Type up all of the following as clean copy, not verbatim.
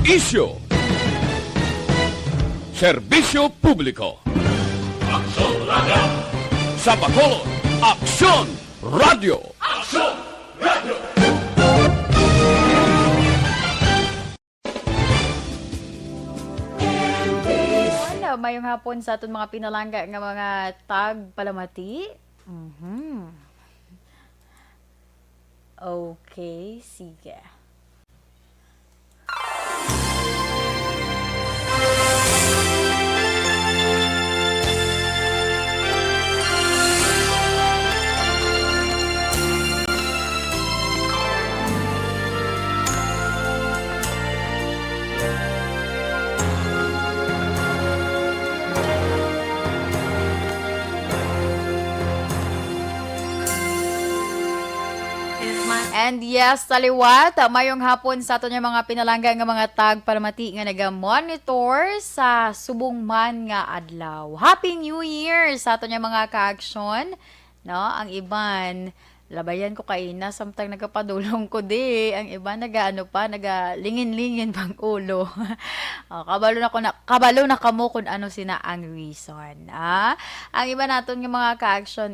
Isyo. Serbisyo publiko. Aksyon Radio! Sa Bacolod, Aksyon Radio. Aksyon Radio! Wala, mayong hapon sa aton mga pinalangga nga mga tag palamati. Okay, sige. And yes, saliwat, mayong hapon sa aton yung mga pinalangga nga mga tag palamati nga naga-monitor sa subong man nga adlaw. Happy New Year sa aton yung mga ka-aksyon, no? Ang iban labayan ko kay na samtang nagapadulong ko di, ang iba nagalingin-lingin pang ulo. Kabalo na kamo kung ano sina ang reason. Ang iba naton nga mga ka-action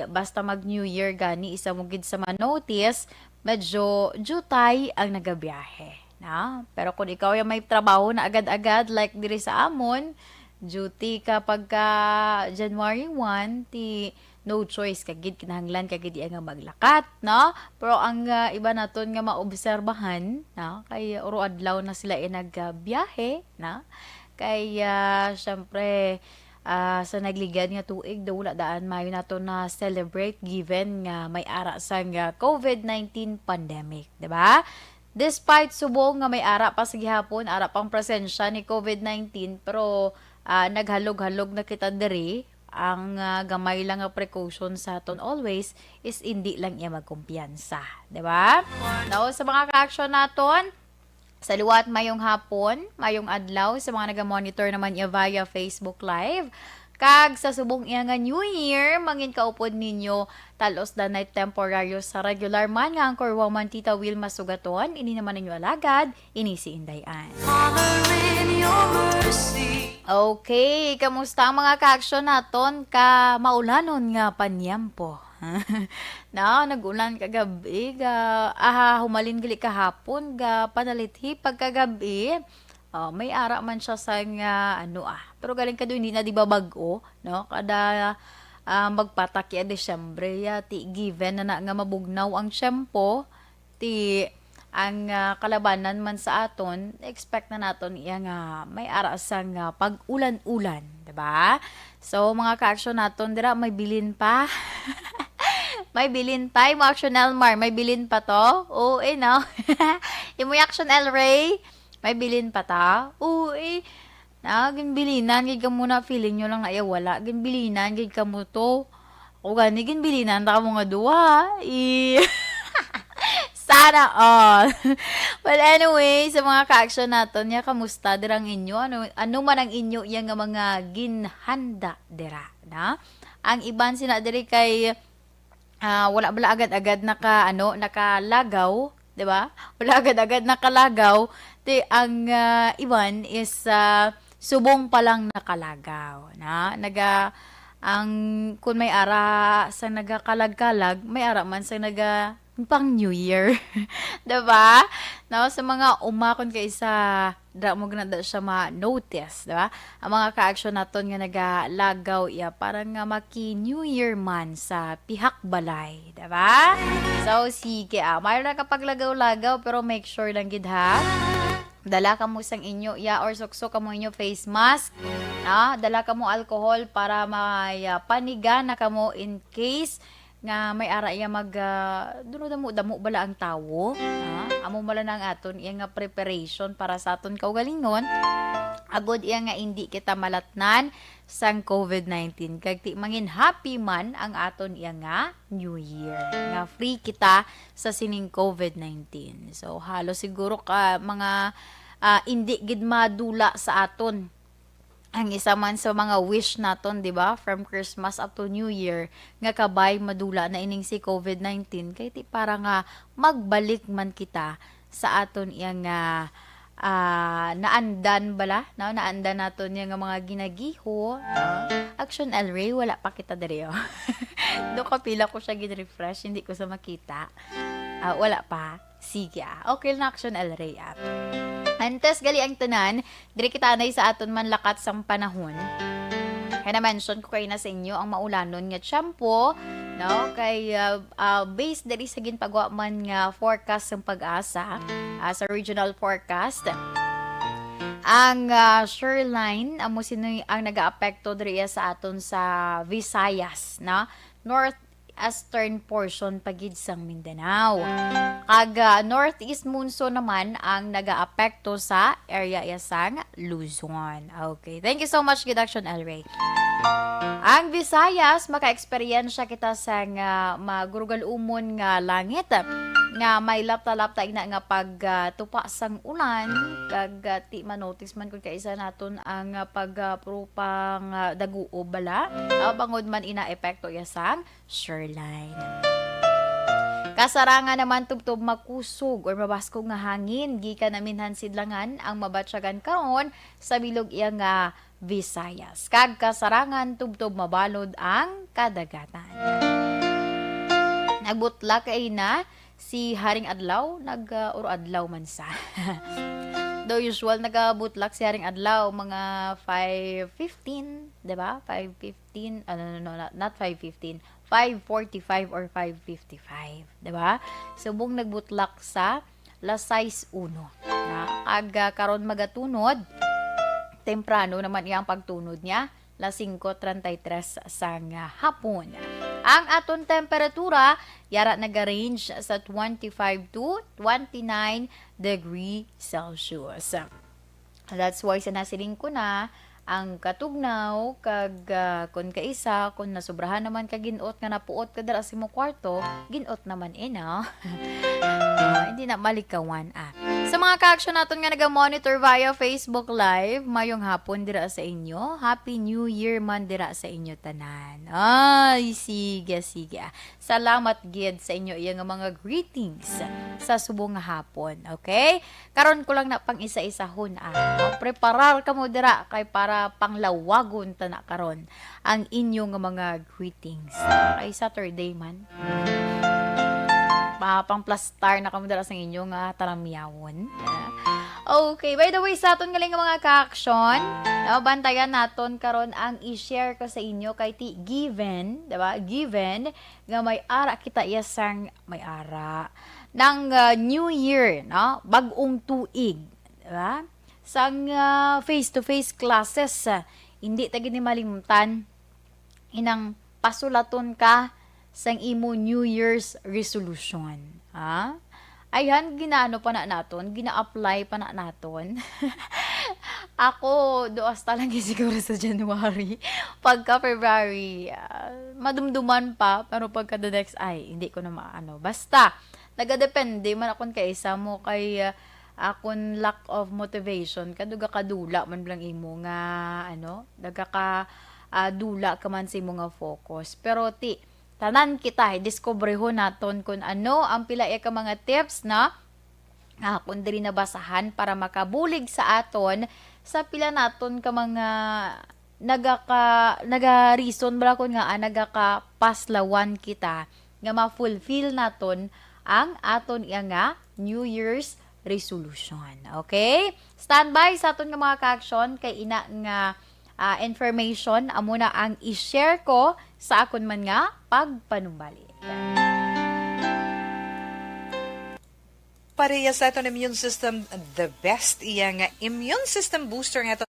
basta mag New Year gani isa mo gid sa ma-notice medyo jutay ang nagabiyahe. Pero kung ikaw yung may trabaho na agad-agad like diri sa amon, duty kapag January 1 no choice kagid kinahanglan kagid nga maglakat, no? Pero ang iba naton nga maobserbahan, no? Kay uro adlaw na sila nagbiyahe, na? Kay syempre sa nagligad nga tuig wala daan mayo nato na celebrate given nga may ara sang COVID-19 pandemic, di ba? Despite subong nga may ara pa sa gihapon, ara pang presensya ni COVID-19, pero naghalog-halog na kita diri. Ang gamay lang nga precaution sa aton always is hindi lang iya magkumpiyansa, di ba? Now, sa mga ka-action naton, sa liwat mayong hapon, mayong adlaw, sa mga naga-monitor naman iya via Facebook Live, kag sa subong iya nga New Year, mangin kaupod ninyo talos danay temporaryo sa regular man nga ang Korwaman Tita Wilma Sugaton, ini naman ninyo alagad, ini si Indayan. Okay, kamusta ang mga ka-aksyon naton ka maulanon nga panyampo? Nagulan kagabi humalin gali kahapon panalithi pagkagabi. May ara man siya sa nga pero galing ka doon hindi na di ba bago, no? Kada magpatak ya Desyembre ti given na nga mabugnaw ang syempo ti ang kalabanan man sa aton, expect na naton iya nga may ara sang pag-ulan-ulan, di ba? So mga ka-aksyon naton dira may bilin pa. May bilin pa, yung action Elmar, may bilin pa to? Oo, no? Yung action El Ray, may bilin pa ta? Oo, ginbilinan, gid ka muna, feeling nyo lang na wala, ginbilinan, gid ka mo to. O gani, ginbilinan, ta mo nga duwa, Sana all. Well, anyway, sa mga ka-action naton, kamusta dirang inyo? Ano man ang inyo yang mga ginhanda dira, na? Ang iban sina diri kay wala bala agad-agad nakalagaw, 'di ba? Wala agad-agad nakalagaw. Ang iban is subong pa lang nakalagaw, na? Ang kun may ara sa nagakalag-kalag, may ara man sa pang New Year. Diba? No, sa mga umakon kay isa mo ganada siya ma-notice, diba? Ang mga ka-action naton nga nagalagaw parang nga maki New Year man sa pihak balay, diba? So sige, mayroon na kapag lagaw-lagaw pero make sure lang gid ha. Dala ka mo sang inyo or sukso ka mo inyo face mask. Dala ka mo alcohol para may paniga na ka mo in case nga may ara damo bala ang tawo. Amo bala nang aton iya nga preparation para sa aton kaugalingon. Agod iya nga hindi kita malatnan sang COVID-19. Kag ti mangin happy man ang aton iya nga New Year. Nga free kita sa sining COVID-19. So halos siguro ka mga hindi gid madula sa aton ang isa man sa mga wish naton, di ba? From Christmas up to New Year, nga kabay madula na ining si COVID-19, kay ti para nga magbalik man kita sa aton iyang naandan bala, no? Naandan naton yung mga ginagiho, no? Action El Rey, wala pa kita diri, oh. Do kapila ko siya gin-refresh, hindi ko sa makita. Wala pa. Sige, okay na Action El Rey, Antes gali ang tanan, diri kita anay sa aton man lakat sang panahon. Kaya na-mention ko kayo na sa inyo ang maulanon nga shampoo, no? Kay based diri sa ginpagawa man nga forecast ng pag-asa, sa regional forecast. Ang shoreline amo sinoy ang nagaapekto diri sa aton sa Visayas, na northeastern portion pagid sang Mindanao. Kag northeast monsoon naman ang nagaapekto sa area sang Luzon. Okay, thank you so much, Good Action El Rey. Ang Visayas, maka-eksperyensya kita sa magurugal-umon nga langit, nga may lapta-lapta ina nga pagtupa sang ulan, kag ti manotice man kung kaisa naton ang pagprupang daguo bala, bangod man ina epekto ya sang shoreline. Kasarangan naman tubtob makusog or mabaskog nga hangin, gikan naminhan sidlangan ang mabatsyagan karon sa bilog iya nga Visayas. Kag kasarangan tubtob mabalod ang kadagatan. Nagbutlak kay na si Haring Adlaw, uro adlaw man sa. Though usual nagabutlak si Haring Adlaw mga 5:15, 'di ba? 5:15, not 5:15. 5:45 or 5:55, 'di ba? Subong nagbutlak sa las 6:01. Na aga karon magatunod. Temprano naman iyang pagtunod niya, las 5:33 sang hapon. Ang aton temperatura yara naga-range sa 25 to 29 degree Celsius. That's why sinasiling ko na ang katugnaw kag kun kaisa kun nasubrahan naman ka ginuot nga napuot ka dira sa mo kwarto, ginuot naman ina. Hindi na malikawan Sa mga ka-action naton nga naga-monitor via Facebook Live, mayong hapon dira sa inyo. Happy New Year man dira sa inyo tanan. Ay, sige. Salamat gid sa inyo iyang mga greetings sa subong nga hapon. Okay? Karon ko lang na pang isa-isahon preparar ka mo dira kay para panglawagon ta na karon ang inyong mga greetings. Kay Saturday man. Pang plastar na kamo dira sa inyong talamyawon. Okay, by the way, sa aton galing mga ka-action, bantayan naton karon ang i-share ko sa inyo kay ti Given, diba? Given nga may ara kita iyasang may ara ng New Year, no? Bagong tuig, diba? Sang face-to-face classes, hindi ta gini malimtan inang pasulaton ka sang imo New Year's resolution. Ayan, ginaano pa na naton, gina-apply pa na naton. Ako, doas talaga siguro sa January. Pagka February, madumduman pa, pero pagka the next, hindi ko na maano. Basta, nagadepende man akon kay isa mo kay akon lack of motivation. Kaduga kadula man lang imo nga, daga ka dula ka man sa imo nga focus. Pero tanan kita, discoverehon naton kung ano ang pila ka mga tips na kung diri nabasahan para makabulig sa aton sa pila naton ka mga naga-reason bala kun nga nagaka paslawan kita nga ma-fulfill naton ang aton nga New Year's resolution. Okay? Standby sa aton nga mga ka-action kay ina nga information amo na ang i-share ko sa akon man nga pagpanumbalik. Pareya sa aton immune system, the best iya nga immune system booster nga ito.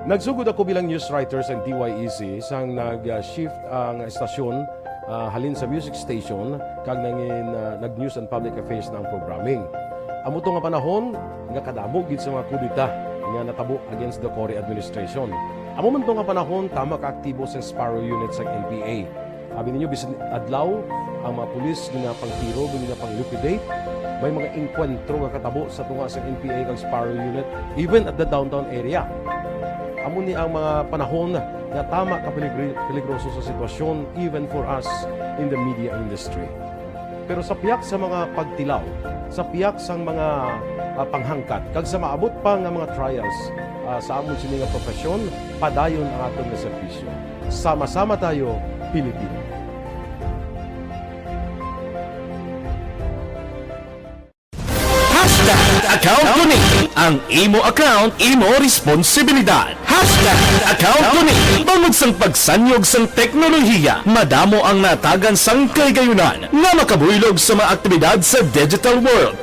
Nagsugod ako bilang news writer sa DYEC sang nag-shift ang estasyon halin sa music station kag nag-news and public affairs na ang programming. Amo to nga panahon nga kadamo gid sa mga kudita nga natabo against the Cory administration. Amo man to nga panahon tama ka aktibo sa Sparrow unit sa NPA. Abi ninyo bisan adlaw ang mga pulis nga pangtiro nga pang-liquidate may mga inkwentro nga katabo sa tunga sa NPA kag Sparrow Unit, even at the downtown area. Amo ni ang mga panahon na tama ka peligroso sa sitwasyon even for us in the media industry. Pero sa piyak sa mga pagtilaw, sa piyak sa mga panghangkat, kag sa maabot pa nga mga trials sa amon sini nga profesyon, padayon ang atong nga serbisyo. Sama-sama tayo, Pilipino. Account ko ni ang imo account, imo responsibilidad. Account ko ni bangod sang pagsanyog sang teknolohiya, madamo ang natagan sang kaygayunan nga makabuylog sa mga aktibidad sa digital world.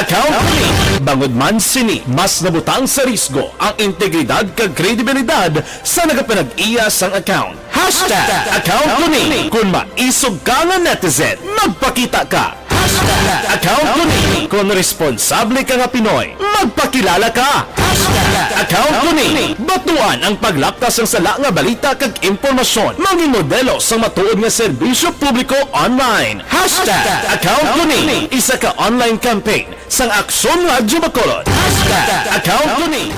Account ko ni bangod man sini mas nabutang sa risgo ang integridad kag kredibilidad sa nagapanag-iya sang account. Account ko ni kung maisog ka nga netizen, magpakita ka. Account ko ni kung responsable ka nga Pinoy, magpakilala ka. Account ko ni batuan ang paglaptas ng sala nga balita kag impormasyon, maging modelo sa matuod nga serbisyo publiko online. Account ko ni isa ka online campaign sang Aksyon Radyo Bacolod. Account ko ni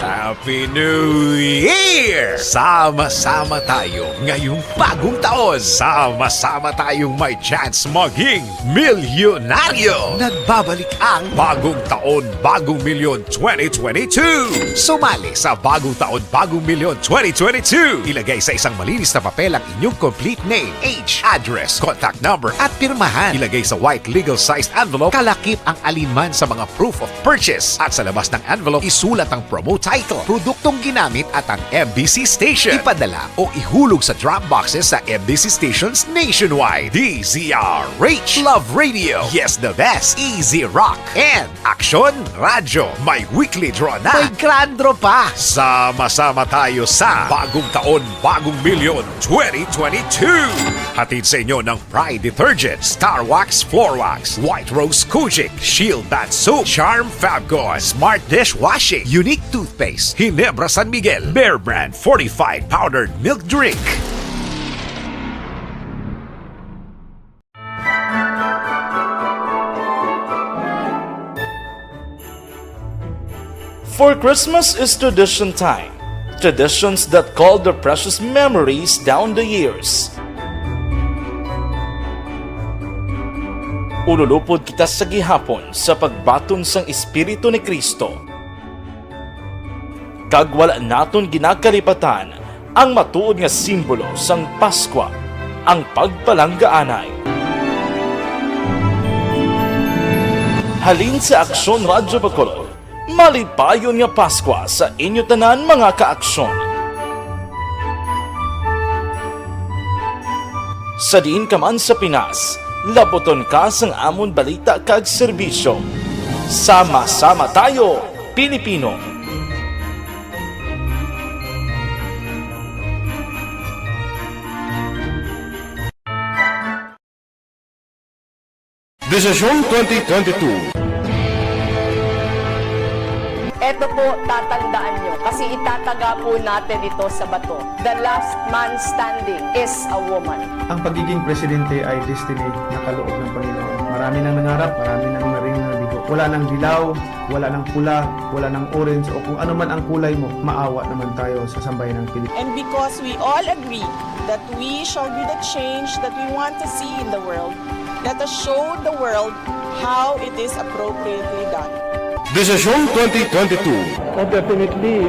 Happy New Year! Sama-sama tayo ngayong bagong taon. Sama-sama tayong may chance maging milyonaryo. Nagbabalik ang Bagong Taon, Bagong Milyon 2022. Sumali sa Bagong Taon, Bagong Milyon 2022. Ilagay sa isang malinis na papel ang inyong complete name, age, address, contact number at pirmahan. Ilagay sa white legal-sized envelope, kalakip ang alinman sa mga proof of purchase. At sa labas ng envelope, isulat ang promo title, produktong ginamit at ang MBC station. Ipadala o ihulog sa drop boxes sa MBC stations nationwide. DZRH, Love Radio, Yes the Best, Easy Rock, and Aksyon Radyo. May weekly draw na. May grand draw pa. Sama-sama tayo sa Bagong Taon, Bagong Milyon 2022. Hatid sa inyo ng Pride Detergent, Star Wax Floor Wax, White Rose Kojic, Shield Bath Soap, Charm Fabgon, Smart Dishwashing, Unique Toothpaste, Ginebra San Miguel, Bear Brand Fortified Powdered Milk Drink. For Christmas is tradition time. Traditions that call the precious memories down the years. Ululupod kita sa gihapon sa pagbaton sang Espiritu ni Kristo. Kag wala naton ginakalipatan ang matuod nga simbolo sang Paskwa, ang pagpalanggaanay. Halin sa Aksyon Radyo Bacolod, malipayon nga Paskwa sa inyo tanan mga kaaksyon. Sa diin ka man sa Pinas, laboton ka sang amon balita kag serbisyo. Sama-sama tayo, Pilipino! Desisyon 2022. Ito po, tatandaan nyo, kasi itataga po natin ito sa bato. The last man standing is a woman. Ang pagiging presidente ay destiny na kaloob ng Panginoon. Marami nang nangarap, marami nang naring nabigo. Wala nang dilaw, wala nang pula, wala nang orange, o kung ano man ang kulay mo, maawa naman tayo sa sambayan ng Pilipinas. And because we all agree that we shall be the change that we want to see in the world, let us show the world how it is appropriately done. Desisyon 2022. Definitely,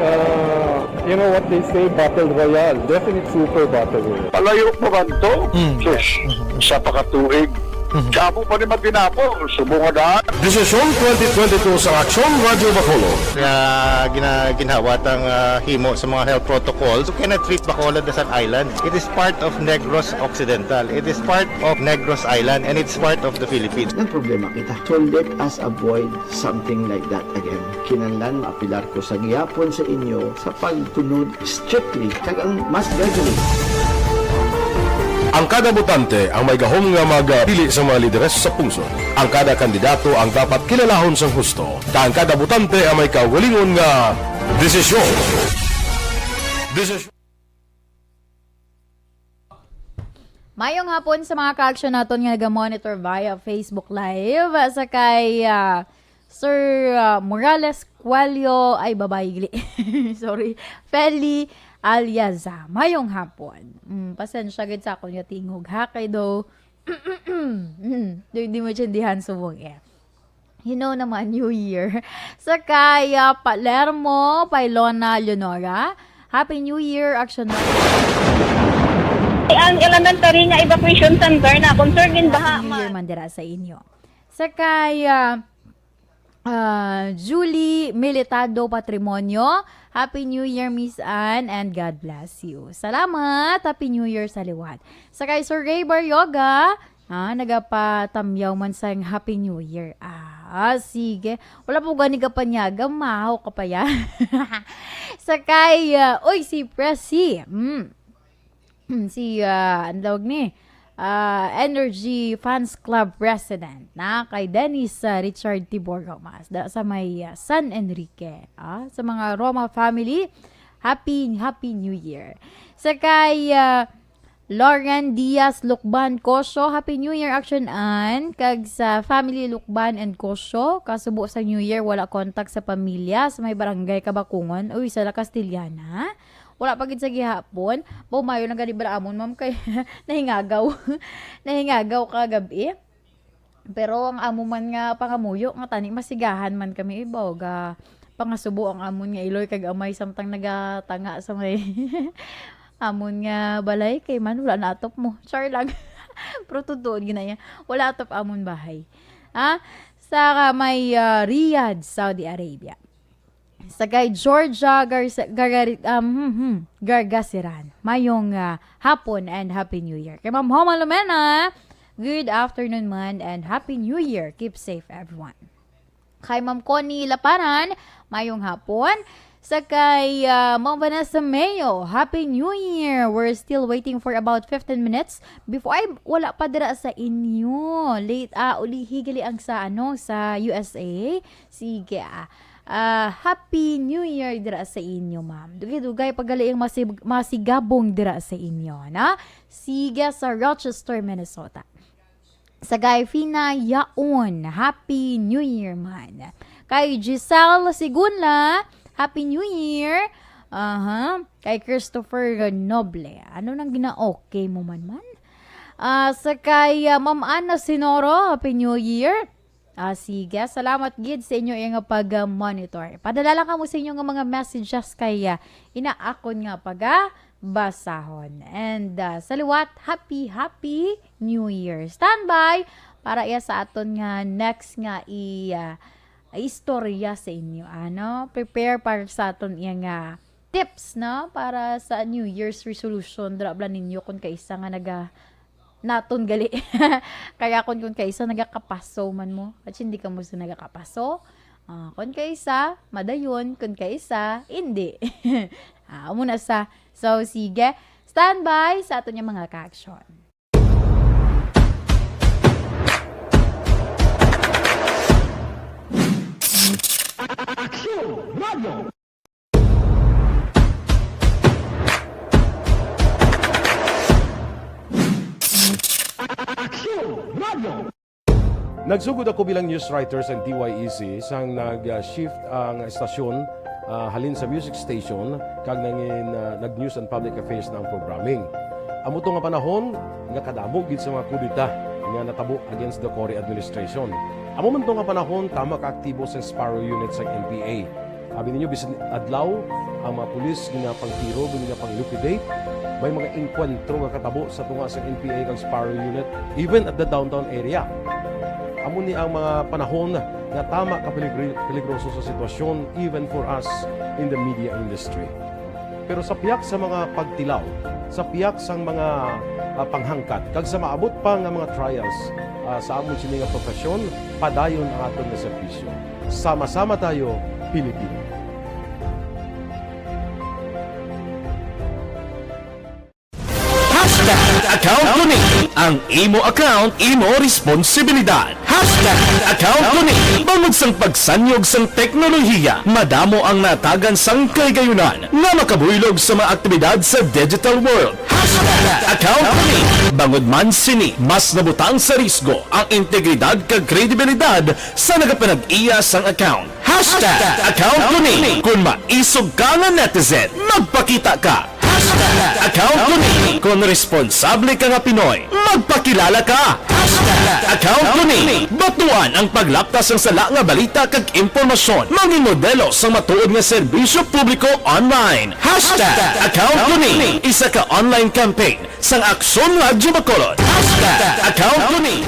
you know what they say, Battle Royale. Definitely super Battle Royale. Palayok mo kanto? Sus, sa pakatuig. Kamo pa ni Magdinapo, subungadaan. Desisyon 2022 sa Aksyon Radyo Bacolod. Kaya ginhawat ang himo sa mga health protocols. You cannot treat Bacolod as an island. It is part of Negros Occidental. It is part of Negros Island and it's part of the Philippines. Ang problema kita. So let us avoid something like that again. Kinahanglan maapilar ko sa gihapon sa inyo sa pagtunod strictly kag ang mas gradually. Ang kada botante ang may gahom nga magpili sa mga lideres sa pungsod. Ang kada kandidato ang dapat kilalahon sang husto. Ang kada botante ang may kaugalingon nga desisyon. Mayong hapon sa mga ka-action naton nga naga-monitor via Facebook Live. Sa kay Sir Morales Cuello, ay babae gili. Sorry. Feli Alyaza. Mayong hapon. Pasensya gid sa akong nga tingog ha kay do. Hindi mo tsindihan subong You know naman, New Year. Sa kay Palermo, Pailona Leonora. Happy New Year, action na. Ang elementary nga evacuation center na concern din baha New Year man dira sa inyo. Sa kay Julie Militado Patrimonio, Happy New Year, Miss Anne, and God bless you. Salamat, Happy New Year sa liwat. Sa kay Sir Ray Baryoga, nagapatamyaw man sa Happy New Year. Sige. Wala po gani ka pa niya, gamahaw ka pa yan. Sa kay, si Pressy. Si, ang tawag ni, Energy Fans Club President na kay Dennis Richard Tibor Gomas sa may San Enrique. Sa mga Roma family, Happy New Year. Sa kay Lauren Diaz Lukban Kosyo, Happy New Year action an kag sa family Lukban and Kosyo, kasubo sa New Year wala contact sa pamilya sa may barangay Kabakungon uy sa La Castillana. Wala pa gid sa gihapon. Bumayo na gani amon ma'am kay nahingagaw. Nahingagaw ka gabi. Pero ang amo man nga pangamuyo nga tani masigahan man kami ibaw ga pangasubo ang amon nga iloy kag amay samtang nagatanga sa may amon nga balay kay man wala na atop mo. Char lang. Pero tutuod ginaya. Wala atop amon bahay. Sa may Riyadh, Saudi Arabia. Sa kay Georgia Gargasiran. Mayong hapon and Happy New Year. Kay Ma'am Homa Lumena, good afternoon man and Happy New Year. Keep safe everyone. Kay Ma'am Connie Laparan, mayong hapon. Sa kay Ma'am Vanessa Mayo, Happy New Year. We're still waiting for about 15 minutes before wala pa dira sa inyo. Late ulihigali ang sa sa USA. Sige Happy New Year dira sa inyo, ma'am. Dugay paggali ang masigabong dira sa inyo, na? Sige sa Rochester, Minnesota. Sa kay Fina Yaon, Happy New Year man. Kay Giselle Sigunla, Happy New Year. Kay Christopher Noble. Ano nang gina-okay mo man? Sa kay Ma'am Ana Sinoro, Happy New Year. Sige, salamat gid sa inyo yung pag-monitor. Padala lang kamo sa inyo ng mga messages kaya inaakon nga basahon. And sa liwat, Happy New Year. Standby para sa aton nga next nga istorya sa inyo. Prepare para sa aton yung tips para sa New Year's resolution. Drabla ninyo kung kaisa nga naton gali. Kaya kung kaisa nagakapaso man mo, at hindi ka mo sa nagakapaso, kung kaisa, madayon, kung kaisa, hindi. Muna sa, so sige, standby sa aton yung mga ka-action. Action Radio! Nagsugod ako bilang news writers and DYEC sang nag-shift ang estasyon halin sa music station kag nag-news and public affairs na ang programming. Amo to nga panahon nga kadamo gid sa mga kudita nga natabo against the Cory administration. Amo man to nga panahon tama ka aktibo sa Sparrow unit sa NPA. Abi ninyo bisan adlaw ang mga pulis nga pangtiro nga pang-liquidate. May mga inkwentro nga katabo sa tunga sa NPA kang Sparrow unit even at the downtown area. Amo ni ang mga panahon na tama ka peligroso sa sitwasyon even for us in the media industry. Pero sa piyak sa mga pagtilaw, sa piyak sa mga panghangkat, kag sa maabot pa nga mga trials sa amon sini nga profesyon, padayon ang aton nga serbisyo. Sama-sama tayo, Pilipino. Account ko ni. Ang imo account, imo responsibilidad. Account ko ni. Bangod sang pagsanyog sang teknolohiya, madamo ang natagan sang kaygayunan nga makabuylog sa mga aktibidad sa digital world. Account ko ni. Bangod man sini, mas nabutang sa risgo ang integridad kag kredibilidad sa nagapanag-iya sang account. Account ko ni. Kung maisog ka nga netizen, magpakita ka. Account ko ni. Kung responsable ka nga Pinoy, magpakilala ka. Account ko ni. Batuan ang paglaptas ng sala nga balita kag impormasyon. Maging modelo sa matuod nga serbisyo publiko online. Account ko ni. Isa ka online campaign sang Aksyon Radyo Bacolod. Account ko ni.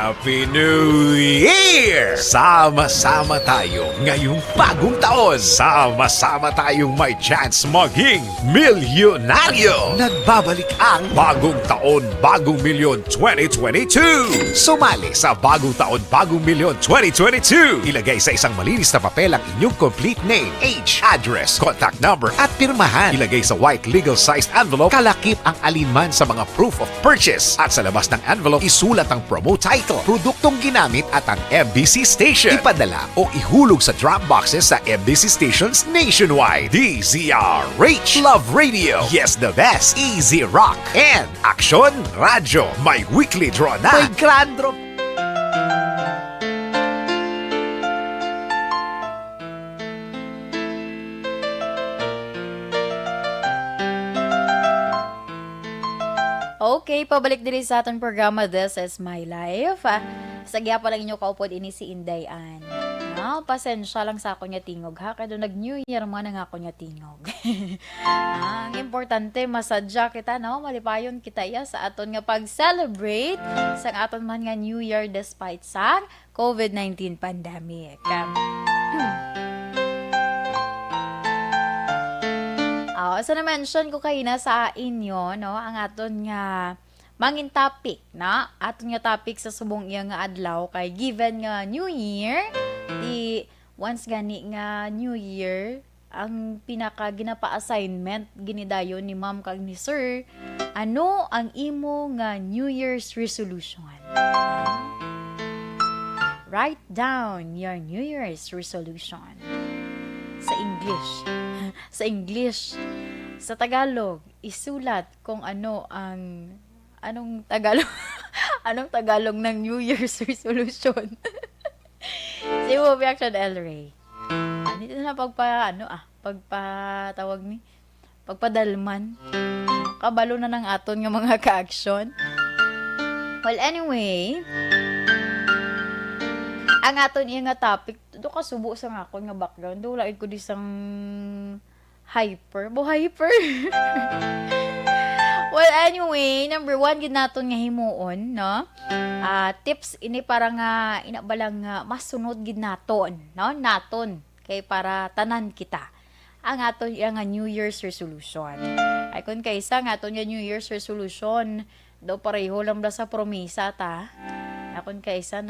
Happy New Year! Sama-sama tayo ngayong bagong taon. Sama-sama tayong may chance maging milyonaryo. Nagbabalik ang Bagong Taon, Bagong Milyon 2022. Sumali sa Bagong Taon, Bagong Milyon 2022. Ilagay sa isang malinis na papel ang inyong complete name, age, address, contact number at pirmahan. Ilagay sa white legal-sized envelope, kalakip ang alinman sa mga proof of purchase. At sa labas ng envelope, isulat ang promo title, produktong ginamit at ang MBC station. Ipadala o ihulog sa drop boxes sa MBC stations nationwide. DZRH Love Radio. Yes, the best. Easy Rock. And Aksyon Radyo. May weekly draw na. May grand draw. Okay, pabalik diri sa atong programa This is My Life. Sa gyapon lang inyo kaupod ini si Inday Ann. Pasensya lang sa ako niya tingog ha, kaya nag-New Year man ang ako niya tingog. Ang importante masadya kita no, malipayon kita iya sa aton nga pag-celebrate sa aton man nga New Year despite sa COVID-19 pandemic. So na-mention ko kayo na sa inyo, no, ang aton nga mangin topic, na aton nga topic sa subong iya nga adlaw kay given nga New Year, di once gani nga New Year, ang pinaka ginapa-assignment ginidayon ni ma'am kag ni sir, ano ang imo nga New Year's resolution? Write down your New Year's resolution. Sa English. Sa English. Sa Tagalog, isulat kung ano ang anong Tagalog ng New Year's resolution. Si Movie Action El Rey. Dito na pagpatawag ni pagpadalman. Kabalo na ng aton nga mga ka-action. Well, anyway, ang aton iya nga topic, do kasubo sa nga ako nga background, do lain ko di sang hyper. Well, anyway, number 1 gid naton nga himuon, no? Tips ini para nga inabalang masunod gid naton, no? Naton kay para tanan kita. Ang aton nga New Year's resolution. Ay kun kaysa nga aton nga New Year's resolution, do pareho lang ba sa promisa ta? Akon kaysa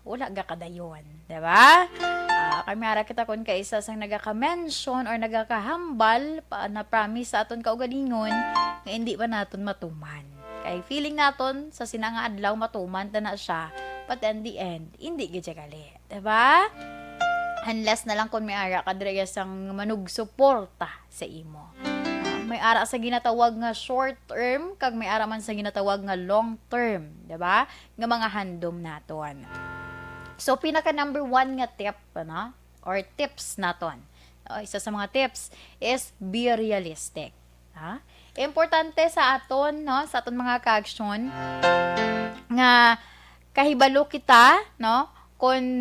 wala gakadayon, diba? Kami ara kita kun kaysa sang nagaka-mention or nagakahambal na promise sa aton kaugalingon nga hindi pa naton matuman. Kay feeling naton sa sinanga adlaw matuman ta na siya, but in the end hindi gid gali, diba? Unless na lang kun may ara ka dire sang manugsuporta sa imo. May ara sa ginatawag nga short term kag may ara man sa ginatawag nga long term, diba? Nga mga handom naton. So pinaka number 1 nga tip na or tips naton. Isa sa mga tips is be realistic. Ha? Importante sa aton, no, sa aton mga ka-action nga kahibalo kita, no, kung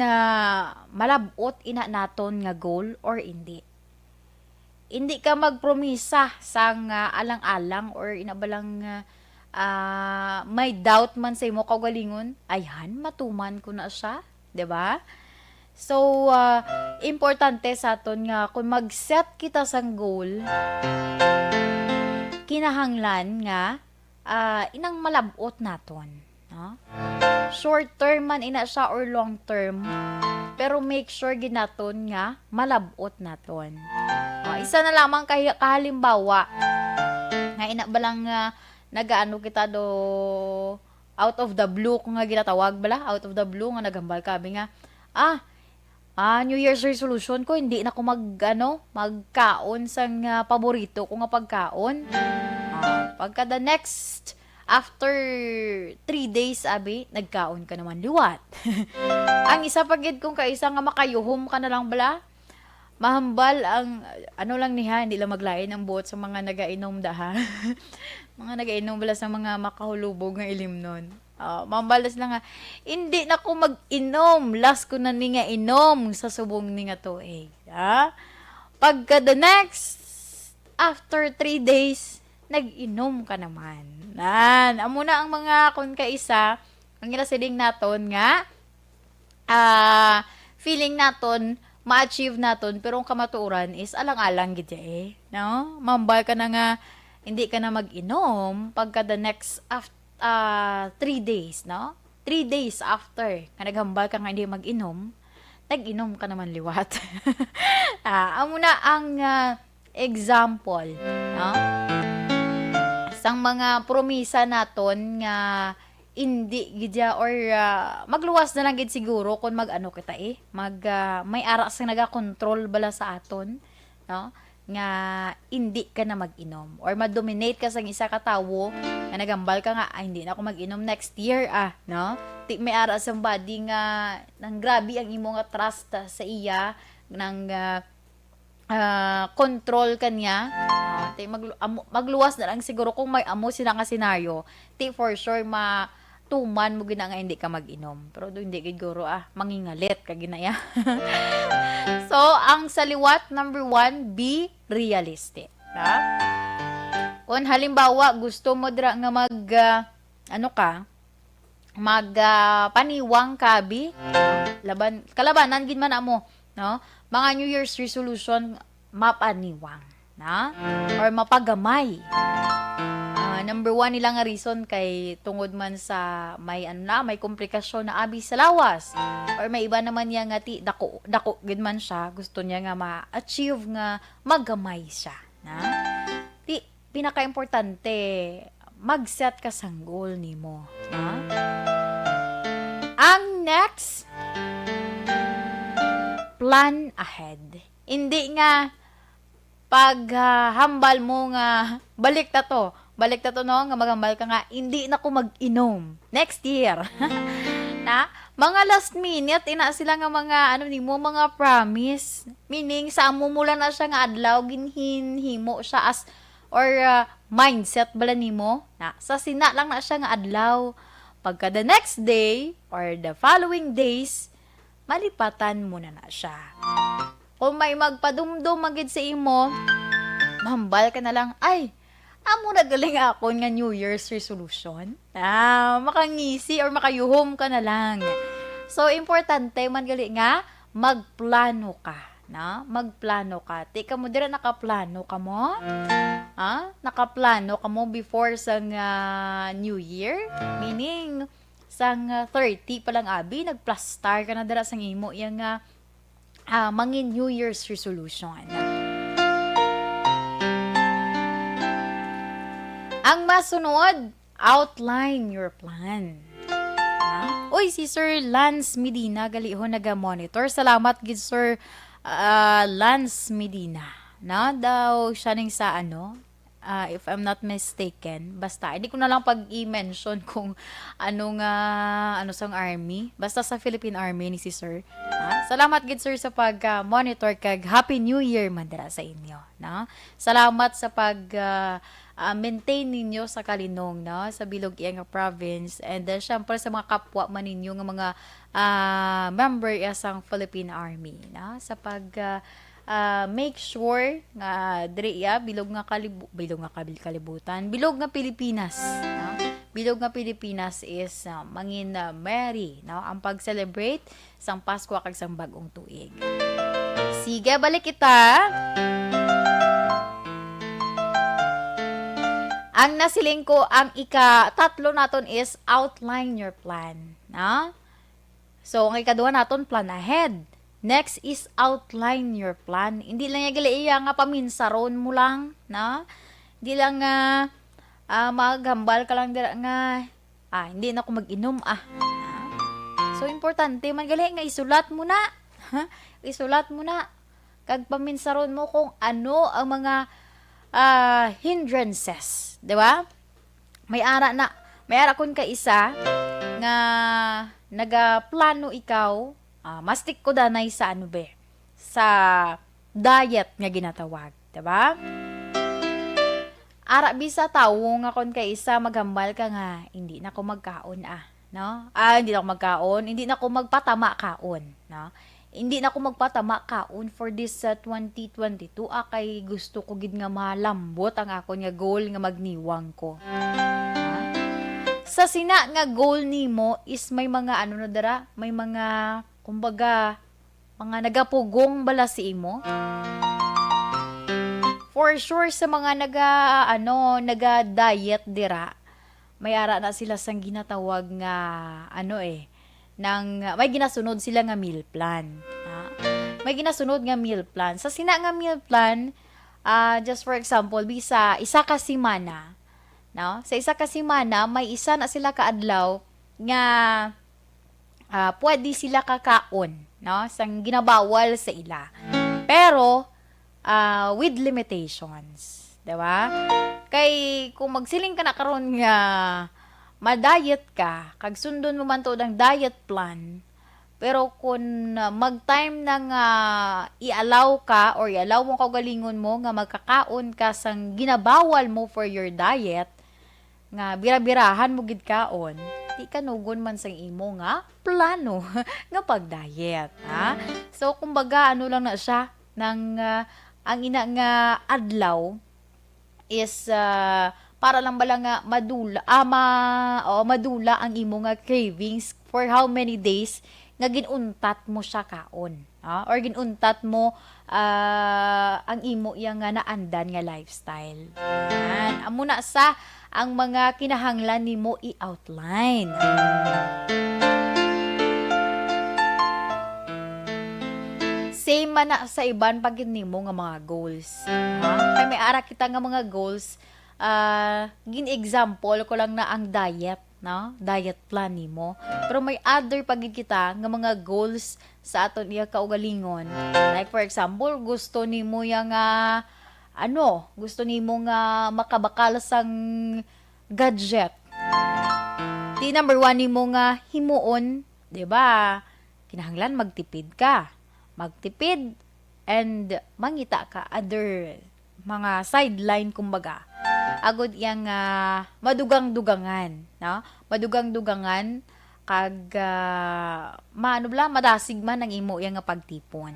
malabot ina naton nga goal or hindi. Hindi ka magpromisa sang alang-alang or inabalang may doubt man sa imo kaugalingon, ayhan matuman ko na siya, 'di ba? So importante sa aton nga kung mag-set kita sang goal, kinahanglan nga inang malabot naton, no? Short term man ina siya or long term, pero make sure ginaton nga malabot naton. Isa na lamang kahalimbawa, ina balang nagaano kita do out of the blue kung nga ginatawag bala, out of the blue nga nagambal kabi nga, New Year's resolution ko, hindi na ko magkaon sang paborito ko nga pagkaon. Pagka the next, after 3 days, abi, nagkaon ka naman liwat. Ang isa pagid kung kaisa nga makayuhom ka na lang bala, mahambal ang, lang niya, hindi lang maglain ang buot sa mga nagainom ha. Mga nagainom bala sa mga makahulubog nga ilim nun. Mambalas lang nga, hindi na ko mag-inom. Last ko na ni nga inom sa subong ni nga tuig. Pagka the next, after 3 days, nag-inom ka naman. Amo na ang mga kung kaisa, ang ginasiling naton nga, feeling naton, ma-achieve naton, pero ang kamatuuran is alang-alang gid no? Mambal ka na nga, hindi ka na mag-inom, pagka the next, after 3 days, no? 3 days after, naghambal ka nga hindi mag-inom, nag-inom ka naman liwat. Amo na ang example, no? Sang mga promisa naton nga hindi gidya or magluwas na lang gid siguro kung mag-ano kita may ara sa naga-control bala sa aton, no? Nga hindi ka na mag-inom or ma-dominate ka sa isa ka tawo nga nagambal ka nga hindi na ako mag-inom next year no? May ara sa body nga nang grabe ang imo nga trust sa iya nang control kanya. Magluwas na lang siguro kung may amo sila nga senaryo. For sure tuman mo gina nga hindi ka mag-inom. Pero do hindi siguro mangingalit ka ginaya. So, ang saliwat number 1, be realistic. Kung halimbawa gusto mo dira nga paniwang kabi, kalabanan gid man amo, no? Mga New Year's resolution mapaniwang, na? Or mapagamay. Number 1 nila nga reason kay tungod man sa may komplikasyon na abi sa lawas. Or may iba naman niya nga dako gid man siya, gusto niya nga ma-achieve nga magamay siya, na? Pinaka-importante, mag-set ka sang goal nimo, na? Ang next, plan ahead. Hindi nga pag hambal mo nga balik ta to no, nga magambal ka nga hindi na ko mag-inom next year. Na mga last minute ina sila nga mga mga promise, meaning sa amo mula na siya nga adlaw ginhin himo siya as or mindset bala nimo na sa sina lang na siya nga adlaw, pagka the next day or the following days malipatan mo na siya. Kung may magpadumdum magid sa imo, mahambal ka na lang, amo na galing ako nga New Year's resolution. Makangisi or makayuhom ka na lang. So, importante man gali nga, magplano ka. Magplano ka. Tika mo dira nakaplano ka mo? Nakaplano ka mo before sang New Year? Meaning, sang 30 pa lang abi, nagplastar ka na dira sang imo yung mangin New Year's resolution. Ang masunod, outline your plan. Uy, si Sir Lance Medina, galihon naga-monitor. Salamat gid Sir Lance Medina. Daw siya ning sa if I'm not mistaken, basta hindi ko na lang pag-i-mention kung ano sang army, basta sa Philippine Army ni si Sir. Salamat gid Sir sa pag-monitor kag Happy New Year man dira sa inyo, Salamat sa pag maintain ninyo sa Kalinong, sa Bilog Ianga Province, and syempre sa mga kapwa man ninyo nga mga member sang Philippine Army, sa pag make sure nga diri bilog nga kalibutan, bilog nga Pilipinas, bilog nga Pilipinas is mangin merry, ang pag-celebrate sang Pasko kag sang bagong tuig. Sige, balik kita. Ang nasiling ko, ang ika-tatlo naton is outline your plan. So, ang ika-2 naton, plan ahead. Next is outline your plan. Hindi lang yung gali nga paminsaron mo lang, Hindi lang maghambal ka lang dira nga hindi na ako mag-inom So importante man gali nga isulat mo na. Isulat mo na. Kag paminsaron mo kung ano ang mga hindrances, di ba? May ara kun ka isa nga nagaplano ikaw, mastik ko danay sa ano be? Sa diet nga ginatawag, di ba? Ara bisa tawo nga kon ka isa maghambal ka nga hindi na ko magkaon no? Hindi na ako magkaon, hindi na ako magpatama kaon, no? Hindi na ako magpatama kaon for this 2022 kay gusto ko gid nga malambot ang ako nga goal nga magniwang ko. Sa sina nga goal nimo is may mga ano na dara, may mga kumbaga mga nagapugong bala si imo. For sure sa mga naga diet may ara na sila sang ginatawag nga may ginasunod sila nga meal plan. May ginasunod nga meal plan. Sa sina nga meal plan, just for example, bisa isa ka semana, no? Sa isa ka semana, may isa na sila kaadlaw nga pwede sila kakaon, no? Sang ginabawal sa ila. Pero with limitations, 'di ba? Kay kung magsiling ka na karon nga ma-diet ka, kag sundon mo man to ang diet plan, pero kung mag-time na nga i-allow ka or i-allow mo kaugalingon mo nga magkakaon ka sang ginabawal mo for your diet, nga bira-birahan mo gid kaon, di ka nugon man sang imo nga plano nga pag-diet, So kumbaga ano lang na siya nang ang ina nga adlaw is para lang bala nga madula ang imo nga cravings for how many days nga ginuntat mo siya kaon, or ginuntat mo ang imo yang nga naandan nga lifestyle. Yan amo na sa ang mga kinahanglan nimo i-outline. Same man na sa iban pagid nimo nga mga goals. Kay may ara kita nga mga goals, gin-example ko lang na ang diet, no? Diet plan nimo. Pero may other pagid kita nga mga goals sa aton iya kaugalingon. Like for example, gusto nimo yang gusto nimo nga makabakal sang gadget. Di number 1 nimo nga himuon, 'di ba? Kinahanglan magtipid ka. Magtipid and mangita ka other mga sideline kumbaga. Agod yang madugang-dugangan, no? Madugang-dugangan kag madasig man ang imo yang nga pagtipon.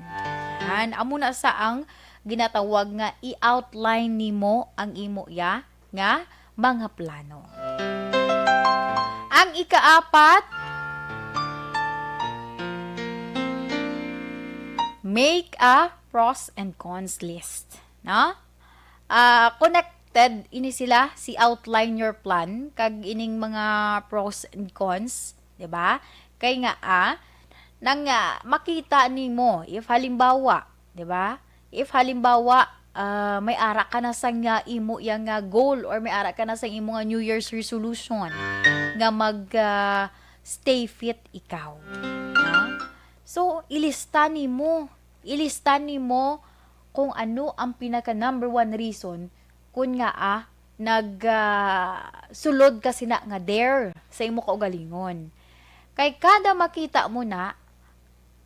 Yan amo na sa ang ginatawag nga i-outline nimo ang imo nga mga plano. Ang ikaapat, make a pros and cons list, no? Connected ini sila si outline your plan kag ining mga pros and cons, 'di ba? Kay nga nang makita nimo if halimbawa, 'di ba? If halimbawa may ara ka na sang imo yang goal or may ara ka na sang imo nga New Year's resolution nga mag stay fit ikaw. No? So ilista nimo kung ano ang pinaka number 1 reason kung nga sulod ka sina nga there sa imo kaugalingon. Kay kada makita mo na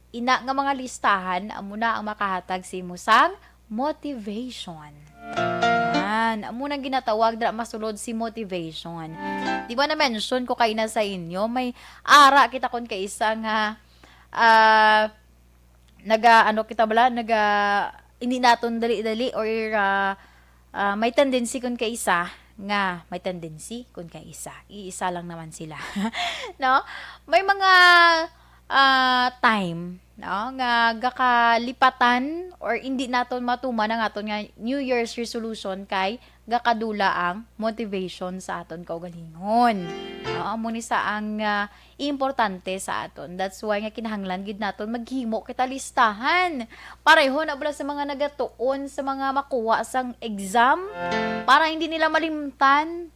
ina nga mga listahan amo na ang makahatag sa imo sang motivation. Yan amo nang ginatawag dra masulod si motivation. Di ba na mention ko kay na sa inyo may ara kita kon kay isa nga hindi naton dali-dali or may tendency kun kay isa nga may tendency kun kay isa. Iisa lang naman sila. No? May mga time, no, nga gakalipatan or hindi naton matuman ang aton nga New Year's resolution kay gakadula ang motivation sa aton kaugalingon. No? Amo ni sa ang importante sa aton. That's why nga kinahanglan gid naton maghimo kita listahan. Pareho na bala sa mga nagatuon sa mga makuha sang exam para hindi nila malimtan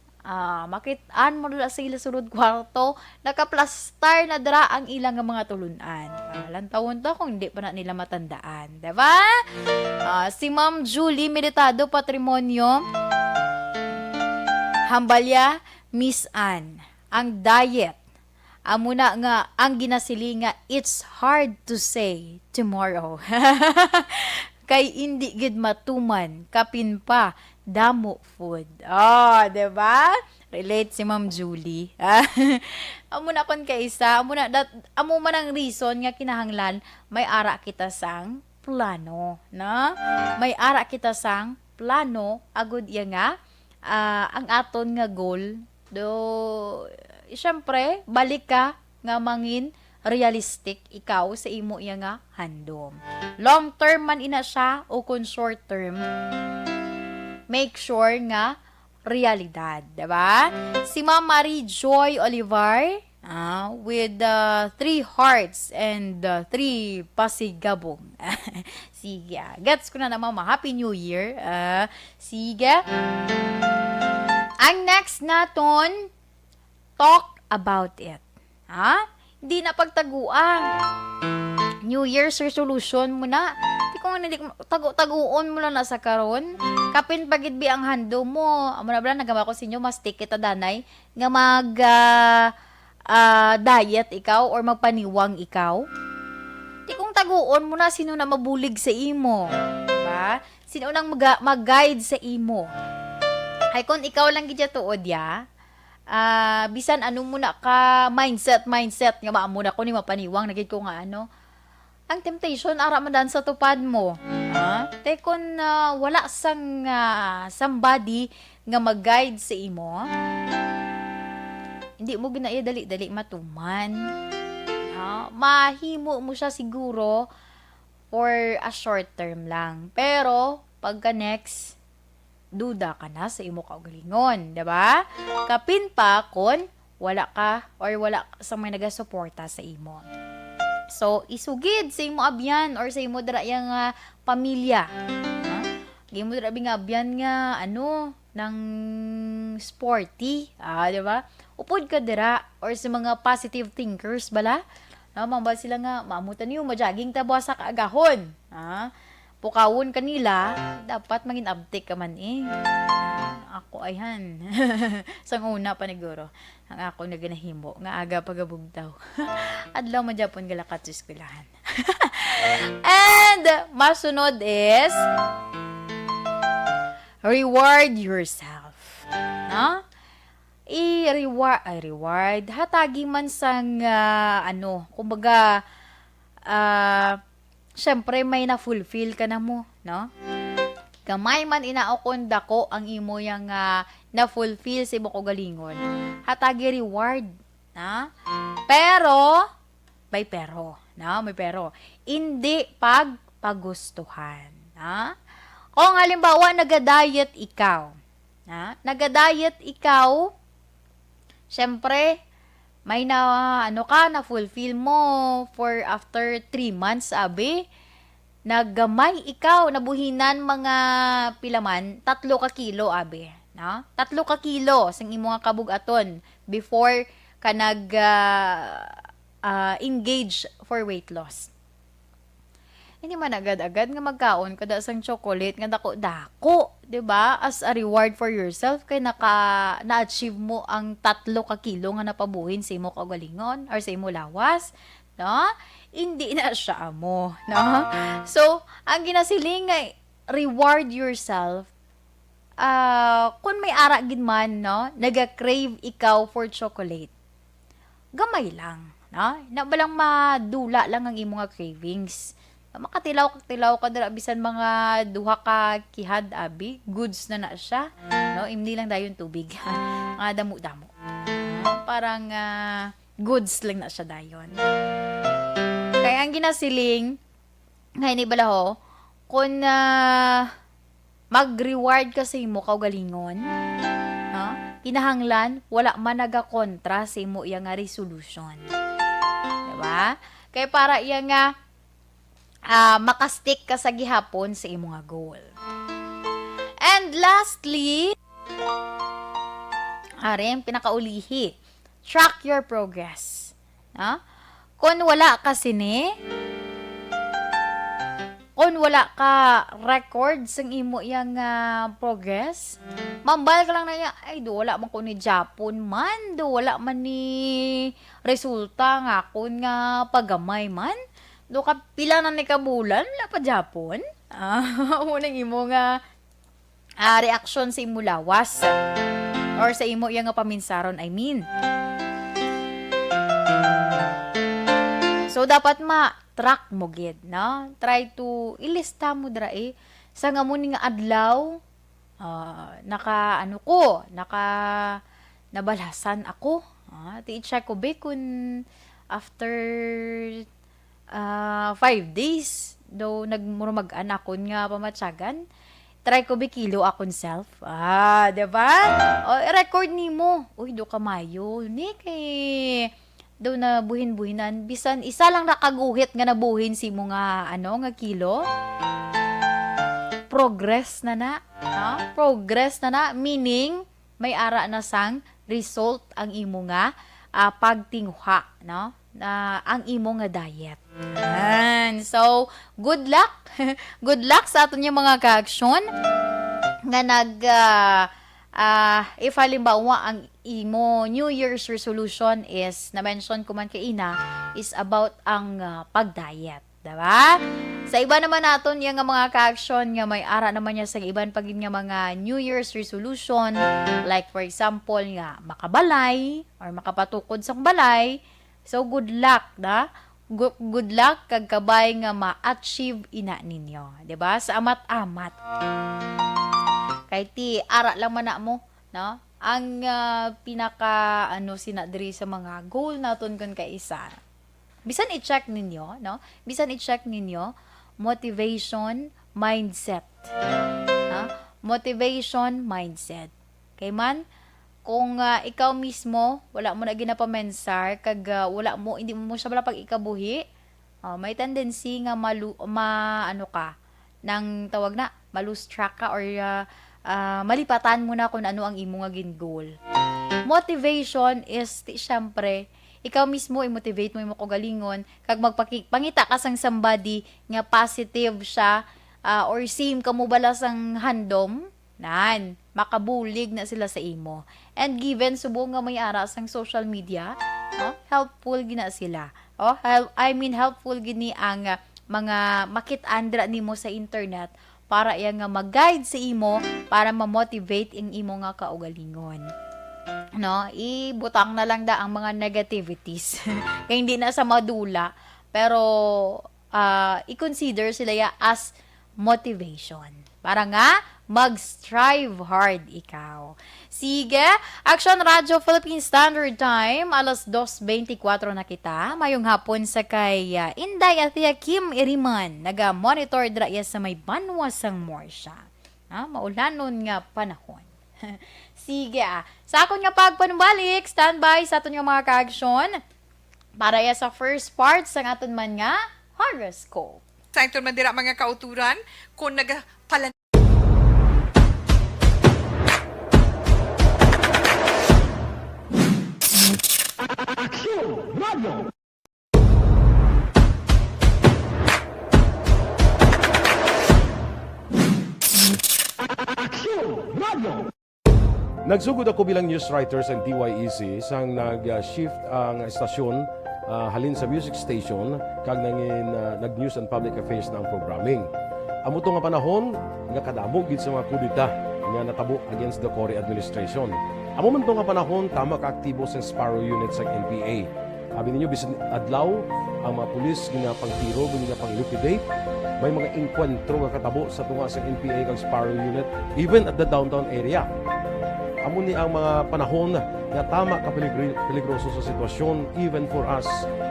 Makitaan mo na sa ila sunod kwarto, nakaplastar na dira ang ilang nga mga tulunan. Lantawon to kung hindi pa na nila matandaan. Diba? Si Ma'am Julie Meditado Patrimonio, Hambalya, Miss Ann, ang diet. Amuna nga, ang ginasili nga, it's hard to say tomorrow. Kay hindi gid matuman, kapin pa, damo food. Diba? Relate si Ma'am Julie. Amo na kon kaisa, amo man ang reason nga kinahanglan may ara kita sang plano, na? May ara kita sang plano agud iya nga ang aton nga goal syempre balik ka nga mangin realistic ikaw sa imo iya nga handom. Long term man ina siya o kung short term, make sure nga realidad, diba? Si Ma'am Marie Joy Olivar, with 3 hearts and 3 pasigabong. Sige, gets ko na naman, Happy New Year. Sige. Ang next naton, talk about it. Hindi na pagtaguan. New Year's resolution mo na. Kung hindi taguon mo na sa karon, kapin pagidbi ang hando mo. Amo na bala nagama ko sa inyo, mas ticket danay nga mag diet ikaw or magpaniwang ikaw. Di kung taguon mo na sino na mabulig sa imo. Diba? Sino nang mag-guide sa imo. Ay kung ikaw lang gidya tuod ya, bisan ano muna ka mindset nga maamo na ko ni mapaniwang nagid ko nga ano. Ang temptation ara man sa tupad mo. Te kun wala sang somebody nga mag-guide sa imo, hindi mo ginaya dali-dali matuman. Mahimo mo siya siguro for a short term lang. Pero pagka next, duda ka na sa imo kaugalingon, diba? Kapin pa kun wala ka or wala sa may nagasuporta sa imo. So, isugid sa imo abyan or sa imo dira yang pamilya. Gi mo dira nga abyan nga ano ng sporty, di ba? Upod ka dira or sa mga positive thinkers bala. Mamba sila nga maamutan niyo majaging tabo sa kaagahon. Pukawon kanila, dapat maging uptake ka man Ako ayhan. Sang una pa niguro, ang ako na ginahimo, nga aga pagabugtaw. Adlaw man Japon galakat sa eskwelahan. And, masunod is, reward yourself. I-reward. Hatagi man sang, kumbaga, syempre may na-fulfill ka na mo, no? Gamay man inaokon dako ang imo yang na-fulfill sa imo kaugalingon. Hatagi reward, na? Pero, may pero, na? May pero. Hindi pagustuhan, na? Kung halimbawa naga-diet ikaw, na? Naga-diet ikaw, syempre, may na-fulfill mo for after 3 months, naggamay ikaw, nabuhinan mga pilaman, 3 ka kilo, 3 ka kilo, sang imo nga kabugaton, before ka engage for weight loss. Hindi man agad-agad nga magkaon kada sang chocolate nga dako-dako, 'di ba? As a reward for yourself kay na-achieve mo ang 3 ka kilo nga napabuhin sa imo kaugalingon or sa imo lawas, no? Hindi na siya amo, no? So, ang ginasiling nga reward yourself kung may ara gid man, no? Naga-crave ikaw for chocolate. Gamay lang, no? Na balang madula lang ang imo nga cravings. Makatilaw ka dira bisan mga 2 ka kihad goods na siya, no? Imni lang dayon tubig. Nga damo-damo. Parang goods lang na siya dayon. Kaya ang ginasiling ngayon ibalaho kung mag-reward ka sa imo kaugalingon, no? Kinahanglan wala man naga-kontra sa imo iya nga resolution. Diba? Kaya para iya nga makastick ka sa gihapon sa imo nga goal. And lastly, Ari, ang pinakaulihi. Track your progress. Kung wala ka kung wala ka record sa imo yang progress, mambal ka lang na niya, ay, do wala man ko ni Japon man, do wala man ni resulta nga kun nga pagamay man, do ka pila na ni kabulan, wala pa Japon. Unang imo nga reaction sa imo lawas or sa imo yang nga paminsaron, I mean. So, dapat ma-track mo gid, no? Try to ilista mo dra sa nga mo nga adlaw, nabalasan ako. I-check ko ba kung after 5 days, daw nagmurumag-an akon nga pamatsagan, try ko ba kilo akon self. Diba? O, record ni mo. Uy, do kamayo. Ni kay daw na buhin-buhinan, bisan isa lang nakaguhit nga nabuhin si mo nga nga kilo. Progress na. Progress na, meaning may ara na sang result ang imo nga pagtingha, no? Ang imo nga diet. So, good luck. Good luck sa aton yung mga ka-aksyon nga if halimbawa ang imo New Year's resolution is, na-mention ko man kaina, is about ang pag-diet. Diba? Sa iba naman naton yung mga ka-action nga may ara naman niya sa iban pagin nga mga New Year's resolution, like for example nga makabalay or makapatukod sa balay. So good luck, good luck kag kabay nga ma-achieve ina ninyo, 'di ba? Sa amat-amat. Kay ti ara lang man na mo, no? Ang pinaka sinadri sa mga goal naton kun kay isa. Bisan i-check ninyo, no? Bisan i-check ninyo motivation, mindset. Motivation, mindset. Kay man kung ikaw mismo wala mo na ginapamensar kag hindi mo siya pag ikabuhi, may tendency nga tawag na malose track ka or malipatan mo na kung ano ang imo nga goal. Motivation is syempre ikaw mismo i-motivate mo ko galingon kag magpangita ka sang somebody nga positive siya or same kamo bala sang handom nan makabulig na sila sa imo. And given subo nga may ara sang social media, helpful gina sila. Helpful gini ang mga makit-an dira nimo sa internet para iya nga mag-guide sa imo para ma-motivate ang imo nga kaugalingon. No, ibutang na lang ang mga negativities. Kaya hindi na sa madula, pero i-consider sila as motivation. Para nga mag-strive hard ikaw. Sige, Action Radio Philippine Standard Time, alas 2:24 na kita. Mayong hapon sa kay Inday at Kim Iriman. Naga-monitor dra sa may banwasang Morsha. Maulanon nga panahon. Sige sa akon nga pagpanumbalik, standby sa aton nga mga ka-aksyon para sa first part sa aton man nga horoscope. Sa ito man dira mga kauturan, kung nagpalan Action Radio! Action Radio! Nagsugod ako bilang news writer sa DYEC sang nag-shift ang estasyon halin sa music station kag nag-news and public affairs na ang programming. Amo to nga panahon nga kadamo gid sa mga kudita nga natabo against the Cory administration. Amo man to nga panahon tama ka aktibo sa Sparrow unit sa NPA. Abi ninyo bisan adlaw ang mga pulis nga pangtiro nga pang-liquidate. May mga enkwentro nga katabo sa tunga sa NPA kag Sparrow unit even at the downtown area. Amo ni ang mga panahon nga tama ka peligroso sa sitwasyon even for us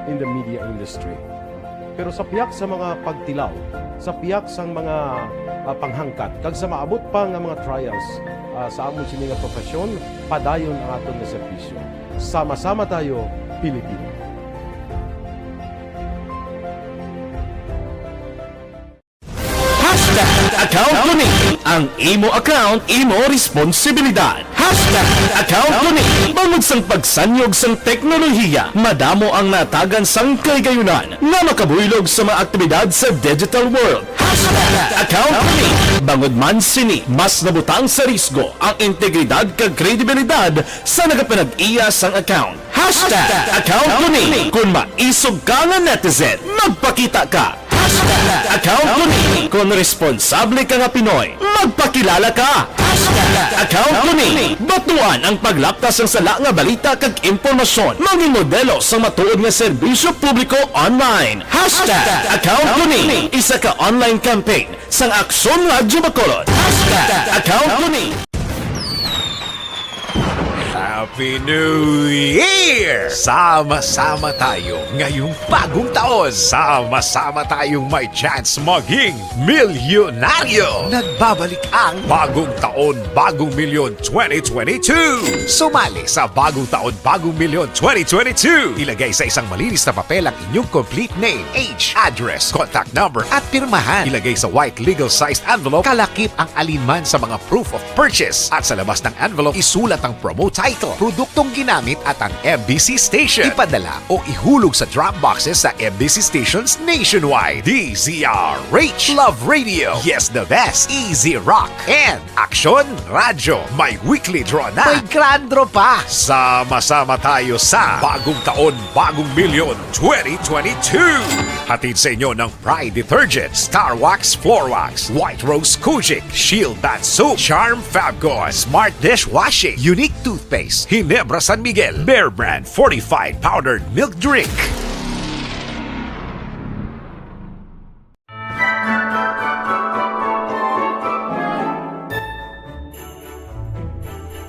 in the media industry. Pero sa piyak sa mga pagtilaw, sa piyak sa mga panghangkat, kag sa maabot pa nga mga trials sa amon sini nga profesyon, padayon ang aton nga serbisyo. Sama-sama tayo, Pilipino. account ko ni. Ang imo account, imo responsibilidad. Hashtag account ko ni. Bangod sang pagsanyog sang teknolohiya, madamo ang natagan sang kaygayunan nga makabuylog sa mga aktibidad sa digital world. Hashtag account ko ni. Bangod man sini, mas nabutang sa risgo ang integridad kag kredibilidad sa nagapanag-iya sang account. Hashtag account ko ni. Kung maisog ka nga netizen, magpakita ka. Hashtag account ko ni. Kung responsable ka nga Pinoy, magpakilala ka. Hashtag account ko ni. Batuan ang paglaptas ng sala nga balita kag impormasyon. Maging modelo sa matuod nga serbisyo publiko online. Hashtag account ko ni. Isa ka online campaign sang Aksyon Radyo Bacolod. Hashtag account ko ni. Happy New Year! Sama-sama tayo ngayong bagong taon. Sama-sama tayong may chance maging milyonaryo. Nagbabalik ang Bagong Taon, Bagong Milyon 2022. Sumali sa Bagong Taon, Bagong Milyon 2022. Ilagay sa isang malinis na papel ang inyong complete name, age, address, contact number at pirmahan. Ilagay sa white legal-sized envelope, kalakip ang alinman sa mga proof of purchase. At sa labas ng envelope, isulat ang promo title, produktong ginamit at ang MBC station. Ipadala o ihulog sa drop boxes sa MBC stations nationwide. DZRH, Love Radio, Yes the Best, Easy Rock, and Aksyon Radyo. May weekly draw na. May grand draw pa. Sama-sama tayo sa Bagong Taon, Bagong Milyon 2022. Hatid sa inyo ng Pride Detergent, Star Wax Floor Wax, White Rose Kojic, Shield Bath Soap, Charm Fabgo, Smart Dishwashing, Unique Toothpaste, Ginebra San Miguel, Bear Brand Fortified Powdered Milk Drink.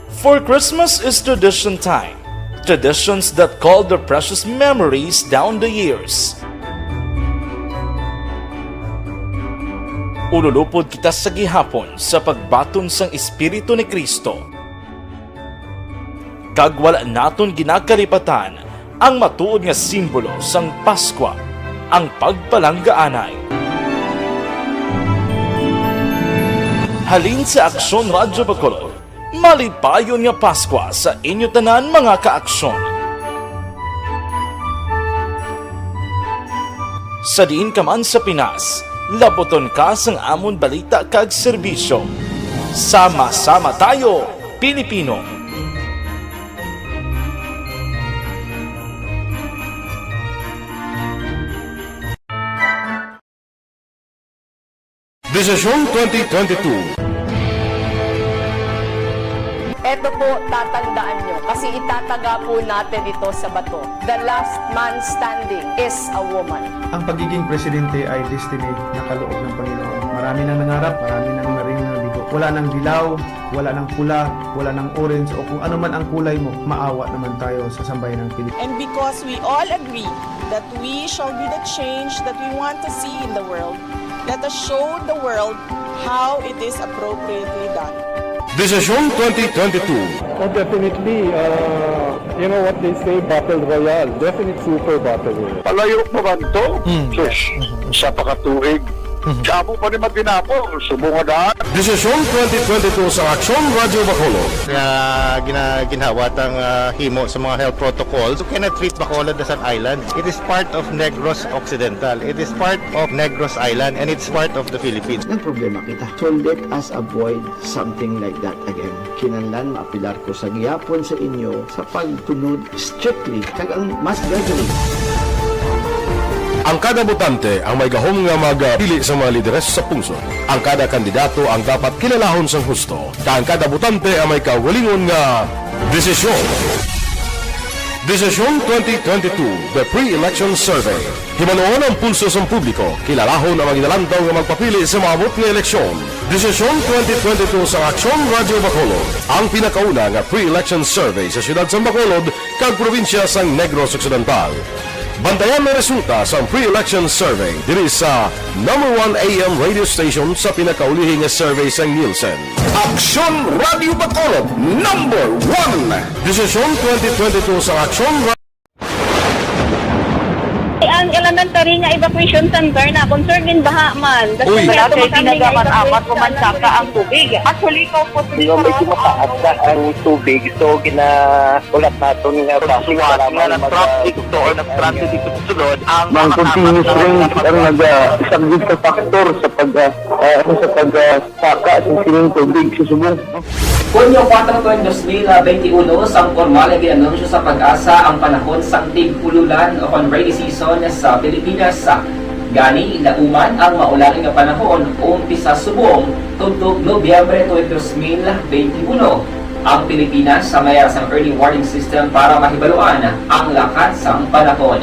For Christmas is tradition time. Traditions that call the precious memories down the years. Ululupod kita sa gihapon sa pagbaton sang Espiritu ni Kristo. Kag wala naton ginakalipatan ang matuod nga simbolo sang Paskwa, ang pagpalanggaanay. Halin sa Aksyon Radyo Bacolod, malipayon nga Paskwa sa inyo tanan mga kaaksyon. Sa diin ka man sa Pinas, laboton ka sang amon balita kag serbisyo. Sama-sama tayo, Pilipino. Desisyon 2022. Ito po, tatandaan nyo, kasi itataga po natin ito sa bato. The last man standing is a woman. Ang pagiging presidente ay destiny na kaloob ng Panginoon. Marami nang nangarap, marami nang naring nabigo. Wala nang dilaw, wala nang pula, wala nang orange, o kung ano man ang kulay mo, maawa naman tayo sa sambayan ng Pilipinas. And because we all agree that we shall be the change that we want to see in the world, let us show the world how it is appropriately done. Desisyon 2022. Oh, definitely, you know what they say, Battle Royale. Definite super Battle Royale. Palayo mo ba ito? Sus, sa pakatuig. Kamo pa ni Magdinapo, subungadaan. Desisyon 2022 sa Aksyon Radyo Bacolod. Kaya ginhawat ang himo sa mga health protocols. You cannot treat Bacolod as an island. It is part of Negros Occidental. It is part of Negros Island and it's part of the Philippines. Ang problema kita. So let us avoid something like that again. Kinahanglan maapilar ko sa gihapon sa inyo sa pagtunod strictly kag ang mas gradually. Ang kada botante ang may gahom nga magpili sa mga lideres sa pungsod. Ang kada kandidato ang dapat kilalahon sang husto. Ang kada botante ang may kaugalingon nga desisyon. Desisyon 2022, the pre-election survey. Himanuon ang pulso sa publiko, kilalahon ang maginalantaw nga magpapili sa maabot nga eleksyon. Desisyon 2022 sa Aksyon Radyo Bacolod, ang pinakauna nga pre-election survey sa siyudad sa Bacolod kag probinsya sang Negros Occidental. Bantayan na resulta sa pre-election survey diri sa #1 AM radio station sa pinakaulihing survey sa Nielsen. Aksyon Radio Bacolod, #1. Desisyon 2022 sa Aksyon Radio. ang elementary nga evacuation center na concerned din baha man. Uy. Kaya Kaya tumakaming apat kumansaka ang tubig. Actually, ikaw po Medyo mataas na ang tubig. So, ulat natin nga Pagsuwat nga ng traffic to or ng traffic dito sa sulod, ang Mang continuous rain ang isang good sa factor sa pagsaka sa sining tubig sa subong. Hunyo 4, 2021, sang formal ay ginanunsyo sa Pag-asa ang panahon sang tig-ululan o rainy season sa Pilipinas. Gani, lauman ang maulaling nga panahon umpisa subong tutok Nobyembre 2021. Ang Pilipinas sa mayroon sang early warning system para mahibaluan ang lakat sang panahon.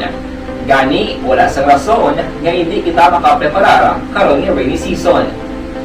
Gani, wala sang rason nga hindi kita makapreparar karon nga rainy season.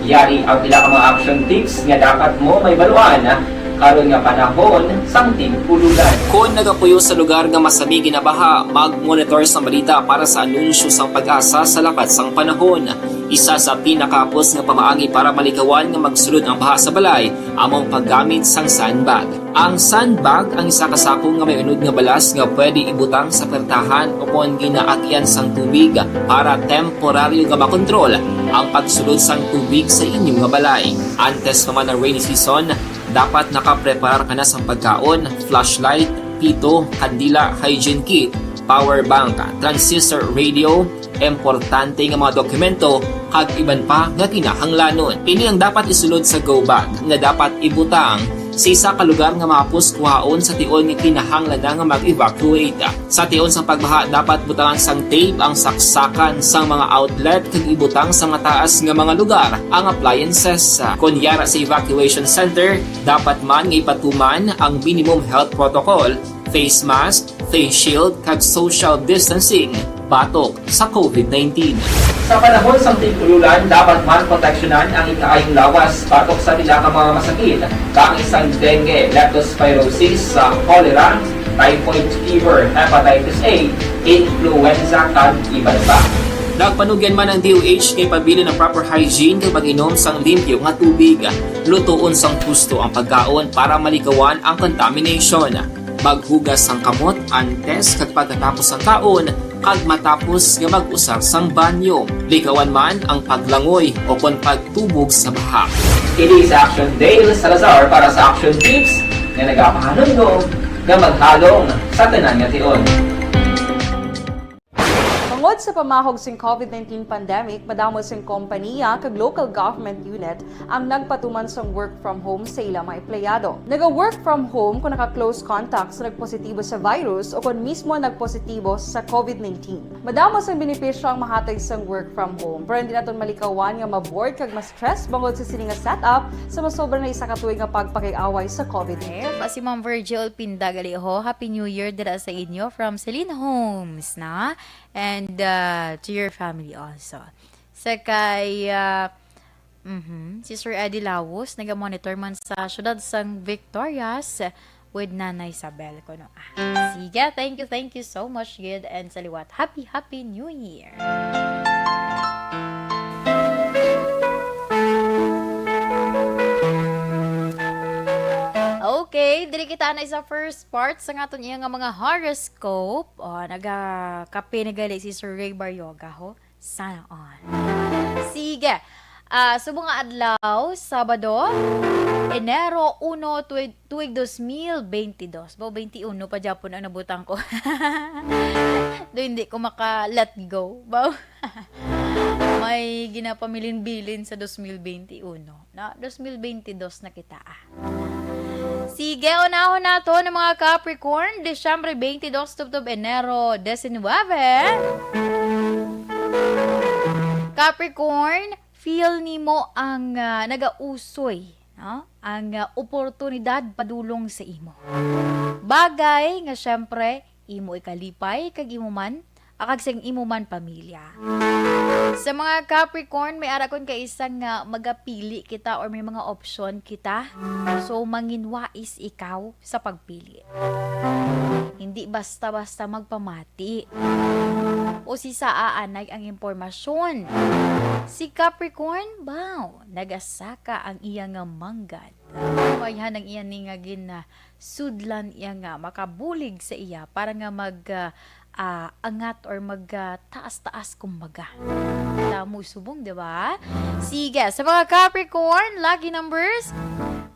Yari ang pila ka mga action tips nga dapat mo may baluan karon nga panahon sang tig-ululan. Kung nagapuyo sa lugar nga masabi ginabaha, mag-monitor sa balita para sa anunsyo sang Pag-asa sa lakat sang panahon. Isa sa pinakapos nga pamaagi para malikawan nga magsulod ang baha sa balay among paggamit sang sandbag. Ang sandbag ang isa kasakong nga may unod nga balas nga pwede ibutang sa pertahan upon ginaagyan sang tubig para temporaryo nga makontrol ang pagsulod sang tubig sa inyong nga balay. Antes naman ng rainy season, dapat nakapreparar ka na sa pagkaon, flashlight, pito, kandila, hygiene kit, power bank, transistor radio, importante nga mga dokumento, kag iban pa nga kinahanglanon. Ini ang dapat isulod sa go bag nga dapat ibutang sa isa ka lugar nga mapus kuhaon sa tion nga kinahanglan nga mag-evacuate. Sa tion sa pagbaha dapat butangan sang tape ang saksakan sang mga outlet kag ibutang sa mataas nga mga lugar ang appliances. Kunyara sa evacuation center, dapat man nga ipatuman ang minimum health protocol, face mask, face shield kag social distancing batok sa COVID-19. Sa panahon sa tig-ululan, dapat man proteksyonan ang ikaayong lawas batok sa nila ka mga masakit, kang isang dengue, leptospirosis, cholera, typhoid fever, hepatitis A, influenza, kag iban pa. Nagpanugyan man ang DOH kay pabili ng proper hygiene kay pag-inom sang limpyo nga tubig. Lutuon sang husto ang pagkaon para malikawan ang contamination. Maghugas sang kamot antes kag pagkatapos ang kaon kag matapos nga mag-usar sang banyo. Likawan man ang paglangoy o kon pagtubog sa baha. Kini sa Action Dale Salazar para sa Action Tips nga nagapahanundong nga maghalong sa tanan nga tion. Tungod sa pamahog sing COVID-19 pandemic, madamo sing kompanya kag local government unit ang nagpatuman sang work from home sa ilang mga empleyado. Naga-work from home kung naka-close contact sa nagpositibo sa virus o kung mismo nagpositibo sa COVID-19. Madamo sang benepisyo ang mahatag sang work from home, pero hindi naton malikawan nga maboard kag ma-stress bangod sa sini nga setup sa masobra na isa ka tuig nga pagpakiaway sa COVID-19. Si Ma'am Virgil Pindagaliho, Happy New Year dira sa inyo from Celine Homes, na? And to your family also. Sa kay si Sir Eddie Lawos, naga-monitor man sa syudad sang Victorias with Nana Isabel ko no. Sige, thank you so much, Gid, and saliwat. Happy New Year. Okay, dili kita na sa first part sa ngaton iya nga mga horoscope. Naga-kape na gali si Sir Ray Baryoga ho. Sana on. Sige. Subong nga adlaw, Sabado, Enero 1, tuig 2022. 21 pa Japon ang nabutang ko. Do hindi ko maka-let go. May ginapamilin-bilin sa 2021. Na 2022 na kita. Sige, unahon na to ng mga Capricorn, Desyembre 22, tubtob Enero 19. Capricorn, feel nimo ang nagausoy, no? Ang oportunidad padulong sa imo. Bagay nga syempre, imo ikalipay, kag imo man, akag sang imo man pamilya. Sa mga Capricorn, may arakon ka isang magapili kita or may mga option kita. So, manginwais ikaw sa pagpili. Hindi basta-basta magpamati. O si saaanay ang impormasyon. Si Capricorn, nagasaka ang iya nga manggat. Kaya ang iya ni nga sudlan iya nga makabulig sa iya para nga angat or taas-taas kumbaga. Damo subong, di ba? Sige, sa mga Capricorn, lucky numbers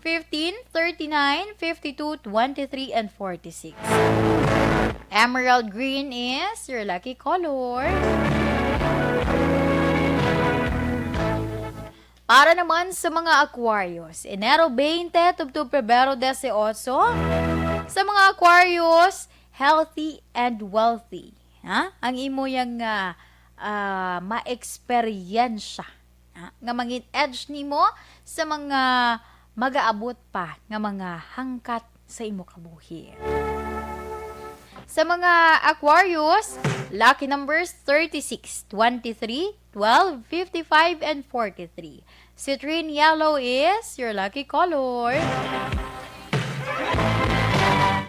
15, 39, 52, 23, and 46. Emerald green is your lucky color. Para naman sa mga Aquarius, Enero 20, tubtub Pebrero 18. Sa mga Aquarius, healthy and wealthy. Ha? Ang imo yang ma-experiensya. Nga mangin edge nimo sa mga magaabot pa nga mga hangkat sa imo kabuhi. Sa mga Aquarius, lucky numbers 36, 23, 12, 55, and 43. Citrine yellow is your lucky color.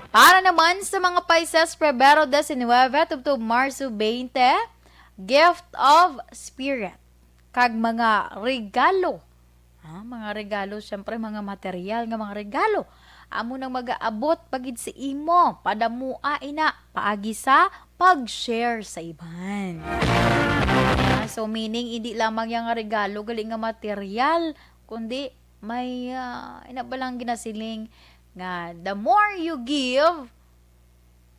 Para naman sa mga Pisces, Pebrero 19, tubtub Marso 20, gift of spirit. Kag mga regalo. Mga regalo, syempre mga material nga mga regalo. Amo nang mag-aabot pagid sa imo, padamua ina, paagi sa pag-share sa iban. So meaning, hindi lamang yung regalo, galing nga material, kundi may inabalang ginasiling nga the more you give,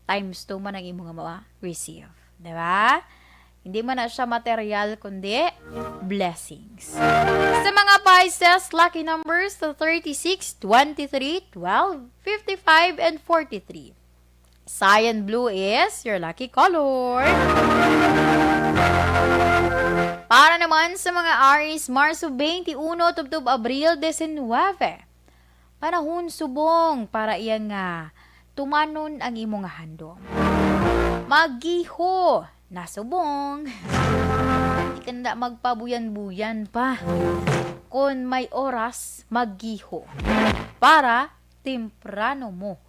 times 2 man ang imo nga ma-receive. Diba? Hindi man na siya material, kundi blessings. Sa mga Pisces, lucky numbers 36, 23, 12, 55, and 43. Cyan blue is your lucky color. Para naman sa mga Aries, Marso 21, tubtub Abril 19. Panahon subong para iyang tumanon ang imong handom. Magiho, nasubong. Di ka na magpabuyan-buyan pa. Kung may oras, magiho. Para temprano mo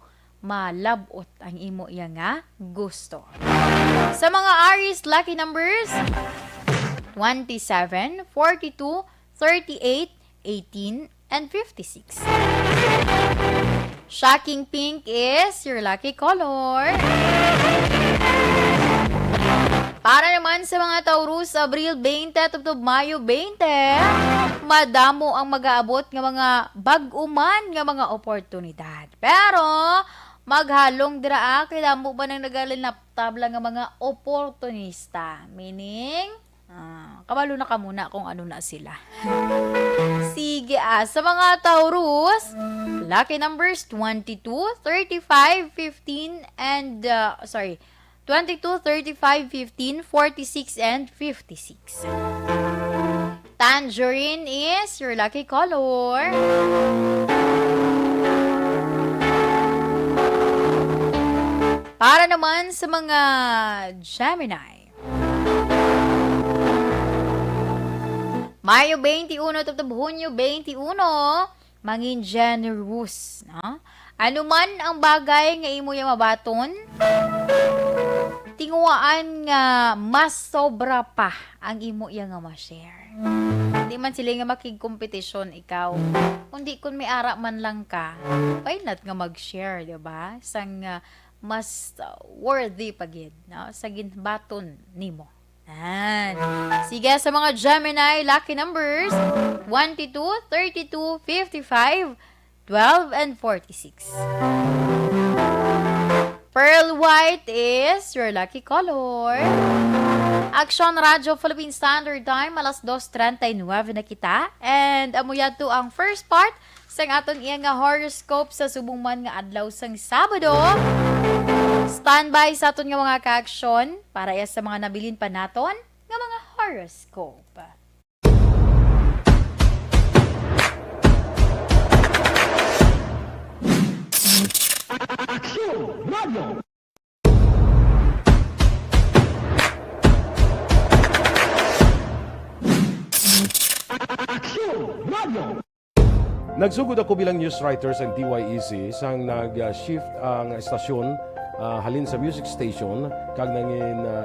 malabot ang imo iyang gusto. Sa mga Aries, lucky numbers 27, 42, 38, 18, and 56. Shocking pink is your lucky color. Para naman sa mga Taurus, Abril 20, tubtub Mayo 20, madamo ang mag-aabot ng mga bag-uman ng mga oportunidad. Pero, maghalong dira kaya mo ba nang nagalinap-tabla ng mga oportunista? Meaning, kabalo na ka muna kung ano na sila. Sige, sa mga Taurus, lucky numbers 22, 35, 15, and, 22, 35, 15, 46, and 56. Tangerine is your lucky color. Para naman sa mga Gemini, Mayo 21, tubtub Hunyo 21, mangin generous, no? Ano man ang bagay nga imo yung mabaton, tinguaan nga mas sobra pa ang imo iya nga ma-share. Hindi man sila nga makig-kompetisyon ikaw. Kundi kung may ara man lang ka, why not nga mag-share, diba? Sang mas worthy pagid, no? Sa ginbaton nimo. Sige, sa mga Gemini, lucky numbers 22, 32, 55, 12, and 46. Pearl white is your lucky color. Action Radio Philippine Standard Time, alas 2:39 na kita. And amuyato ang first part sa aton iyang horoscope sa subong man nga adlaw sang Sabado. Standby sa aton nga mga ka-action para sa mga nabilin pa naton nga mga horoscope. Action Radio. Action Radio. Nagsugod ako bilang news writers and DYEC sang nag-shift ang estasyon halin sa music station kag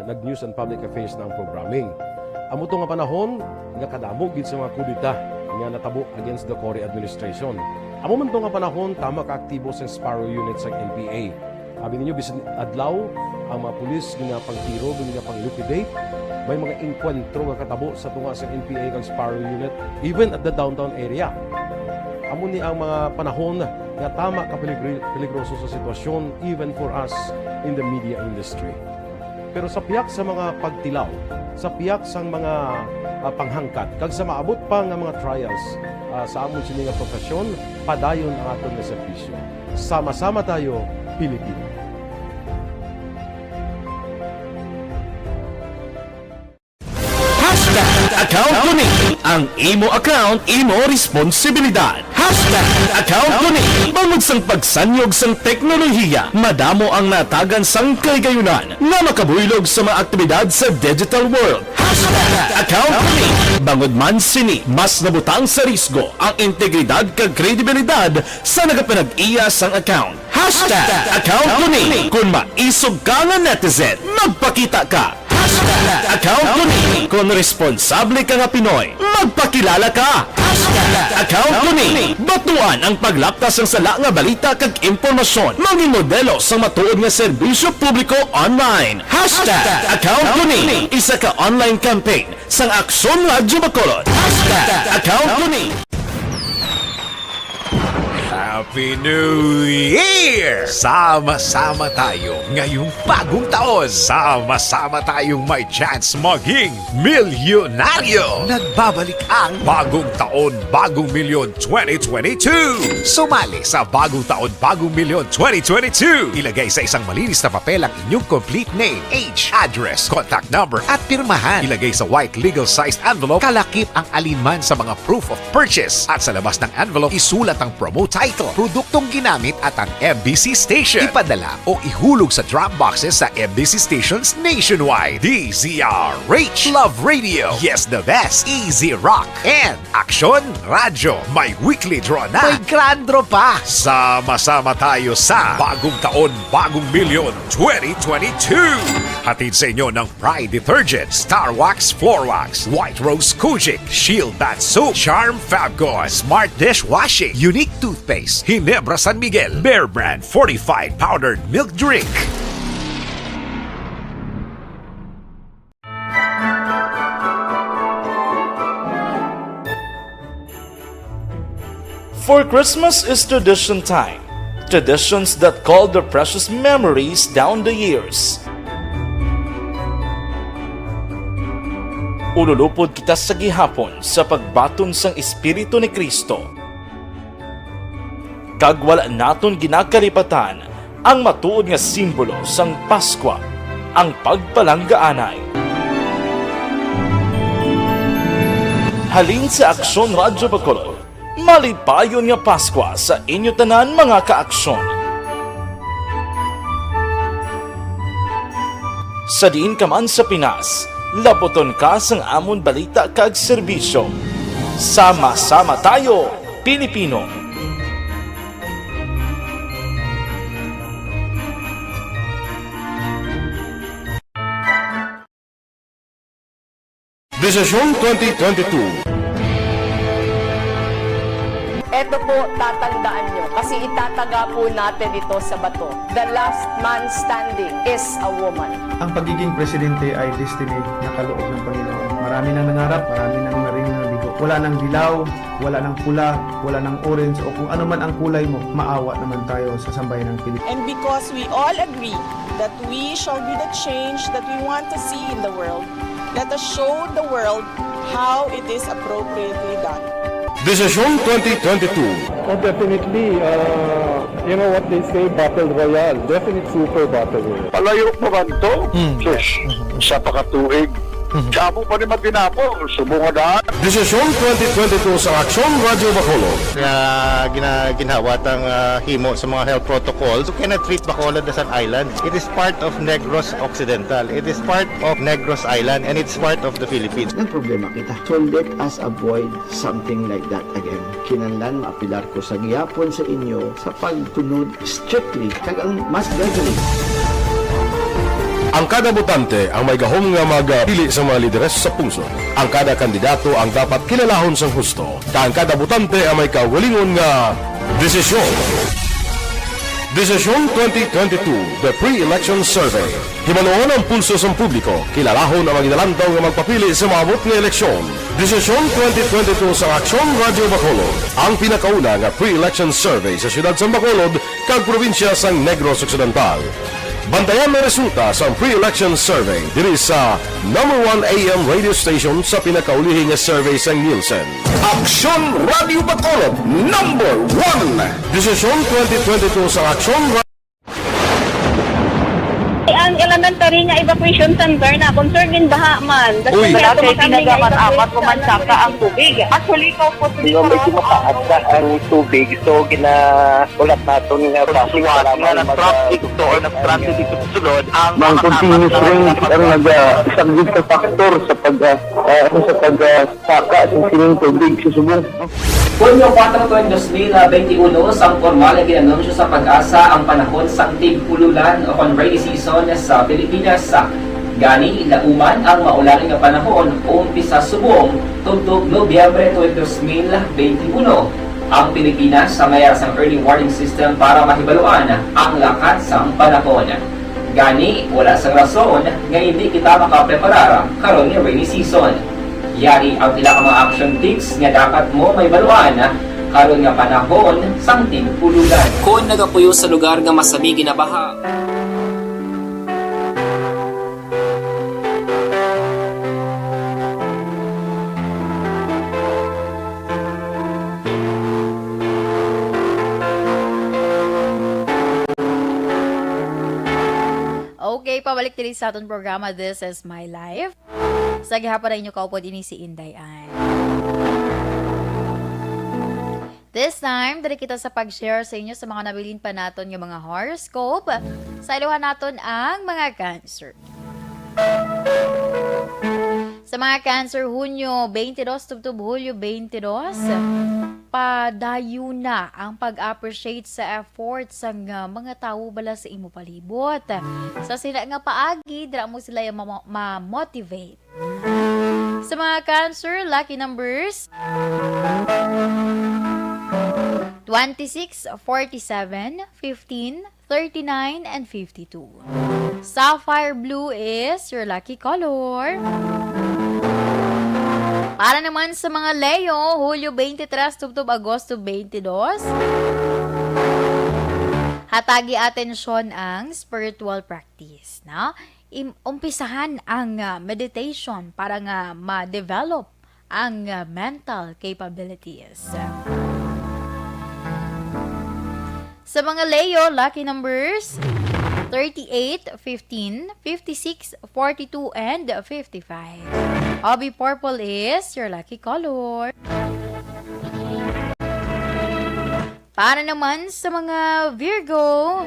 nag-news and public affairs na ang programming. Amo to nga panahon nga kadamo gid sa mga kudita nga natabo against the Cory administration. Amo man to nga panahon tama ka aktibo sa Sparrow unit sa NPA. Abi ninyo bisan adlaw ang mga pulis nga pangtiro, nga pang-liquidate. May mga inkwentro nga katabo sa tunga sa NPA kag Sparrow Unit, even at the downtown area. Amo ni ang mga panahon nga tama ka peligroso sa sitwasyon even for us in the media industry. Pero sa piyak sa mga pagtilaw, sa piyak sa mga panghangkat, kag sa maabot pa nga mga trials sa amon sini nga profesyon, padayon ang aton nga serbisyo. Sama-sama tayo, Pilipino. Account ko ni ang imo account, imo responsibilidad. Account ko ni bangod sang pagsanyog sang teknolohiya, madamo ang natagan sang kaygayunan nga makabuylog sa mga aktibidad sa digital world. Account ko ni bangod man sini mas nabutang sa risgo ang integridad kag kredibilidad sa nagapanag-iya sang account. Account ko ni kung maisog ka nga netizen, magpakita ka. Account ko ni kung responsable ka nga Pinoy, magpakilala ka. Account ko ni batuan ang paglaptas ng sala nga balita kag impormasyon, maging modelo sa matuod nga serbisyo publiko online. Account ko ni isa ka online campaign sang Aksyon Radyo Bacolod. Account ko ni Happy New Year! Sama-sama tayo ngayong bagong taon. Sama-sama tayong may chance maging milyonaryo. Nagbabalik ang Bagong Taon, Bagong Milyon 2022. Sumali sa Bagong Taon, Bagong Milyon 2022. Ilagay sa isang malinis na papel ang inyong complete name, age, address, contact number at pirmahan. Ilagay sa white legal-sized envelope, kalakip ang alinman sa mga proof of purchase. At sa labas ng envelope, isulat ang promo title, produktong ginamit at ang MBC station. Ipadala o ihulog sa drop boxes sa MBC stations nationwide. DZRH, Love Radio, Yes the Best, Easy Rock, and Aksyon Radyo. May weekly draw na. May grand draw pa. Sama-sama tayo sa Bagong Taon, Bagong Milyon 2022. Hatid sa inyo ng Pride Detergent, Star Wax Floor Wax, White Rose Kojic, Shield Bath Soap, Charm Fabgone, Smart Dishwashing, Unique Toothpaste, Ginebra San Miguel, Bear Brand Fortified Powdered Milk Drink. For Christmas is tradition time. Traditions that call the precious memories down the years. Ululupod kita sa gihapon sa pagbaton sang Espiritu ni Kristo. Kag wala naton ginakaripatan ang matuod nga simbolo sang Paskwa, ang pagpalanggaanay. Halin sa Aksyon Radyo Bacolod, malipayon nga Paskwa sa inyo tanan mga kaaksyon. Sa diin ka man sa Pinas, laboton ka sang amon balita kag serbisyo. Sama-sama tayo, Pilipino. Desisyon 2022. Ito po, tatandaan nyo, kasi itataga po natin ito sa bato. The last man standing is a woman. Ang pagiging presidente ay destiny na kaloob ng Panginoon. Marami nang nangarap, marami nang naring nabigo. Wala nang dilaw, wala nang pula, wala nang orange, o kung ano man ang kulay mo, maawa naman tayo sa sambayan ng Pilipinas. And because we all agree that we shall be the change that we want to see in the world, let us show the world how it is appropriately done. Desisyon 2022. Oh, definitely, you know what they say, Battle Royale. Definite super Battle Royale. Palayo mo ba ito? Sus, sa pakatuig. Kamo pa ni Matinapo, subungan. Desisyon 2022 sa Aksyon Radyo Bacolod. Kaya ginhawat ang himo sa mga health protocols. You cannot treat Bacolod as an island. It is part of Negros Occidental. It is part of Negros Island and it's part of the Philippines. Ang problema kita. So let us avoid something like that again. Kinahanglan maapilar ko sa gihapon sa inyo sa pagtunod strictly kag ang mas gagaling. Ang kada botante ang may gahom nga magpili sa mga lideres sa pungsod. Ang kada kandidato ang dapat kilalahon sang husto. Ang kada botante ang may kaugalingon nga desisyon. Desisyon 2022, the pre-election survey. Himanuon ang pulso sa publiko, kilalahon ang maginalantaw nga magpapili sa maabot nga eleksyon. Desisyon 2022 sa Aksyon Radio Bacolod, ang pinakauna nga pre-election survey sa siyudad sa Bacolod, kag probinsya sa Negros Occidental. Bantayan ang resulta sa pre-election survey diri sa number 1 AM radio station sa pinakaulihing nga survey sa Nielsen. Aksyon Radio Bacolod, number 1! Desisyon 2022 sa Aksyon Radio Ang elementary nga evacuation center na concern din baha man. Uy. Kaya Kasi pinagaman-amat kumansaka ang tubig. Actually, ikaw po Medyo makaadda ang tubig. So, ginaulat natin nga pasiwala nga ng traffic to or nag-traffic dito sa sulod. Ang continuous rain ang nag-isang sa factor sa pagsaka sa sining tubig sa subong. Hunyo 4, 2021, sang formal ay ginanunsyo sa Pag-asa ang panahon sang tig-ululan o rainy season sa Pilipinas. Gani, lauman ang maulaling nga panahon umpisa subong tugtog Nobyembre 2021. Ang Pilipinas sa mayroon sang early warning system para mahibaluan ang lakat sang panahon. Gani, wala sang rason nga hindi kita makapreparar karon nga rainy season. Yari ang pila ka mga action tips nga dapat mo may baluan karon nga panahon sang tig-ululan. Kung nagapuyo sa lugar nga masabi ginabaha. Okay, pabalik diri sa aton programa This is My Life. Sa gihapon na inyo kaupod ini si Inday Ann. This time, dali kita sa pag-share sa inyo sa mga nabilin pa naton yung mga horoscope. Sa iluhan naton ang mga Cancer. Sa mga Cancer, Hunyo 22 tubtub Hulyo 22, padayo na ang pag-appreciate sa effort sa mga tao bala sa imo palibot. Sa sila nga paagi, dira mo sila yung ma-motivate. Sa mga Cancer, lucky numbers 26, 47, 15, 39, and 52. Sapphire blue is your lucky color. Para naman sa mga Leo, Hulyo 23, tubtub Agosto 22. Hatagi atensyon ang spiritual practice, no? Umpisahan ang meditation para nga ma-develop ang mental capabilities. Sa mga Leo, lucky numbers 38, 15, 56, 42, and 55. Hobby purple is your lucky color. Para naman sa mga Virgo,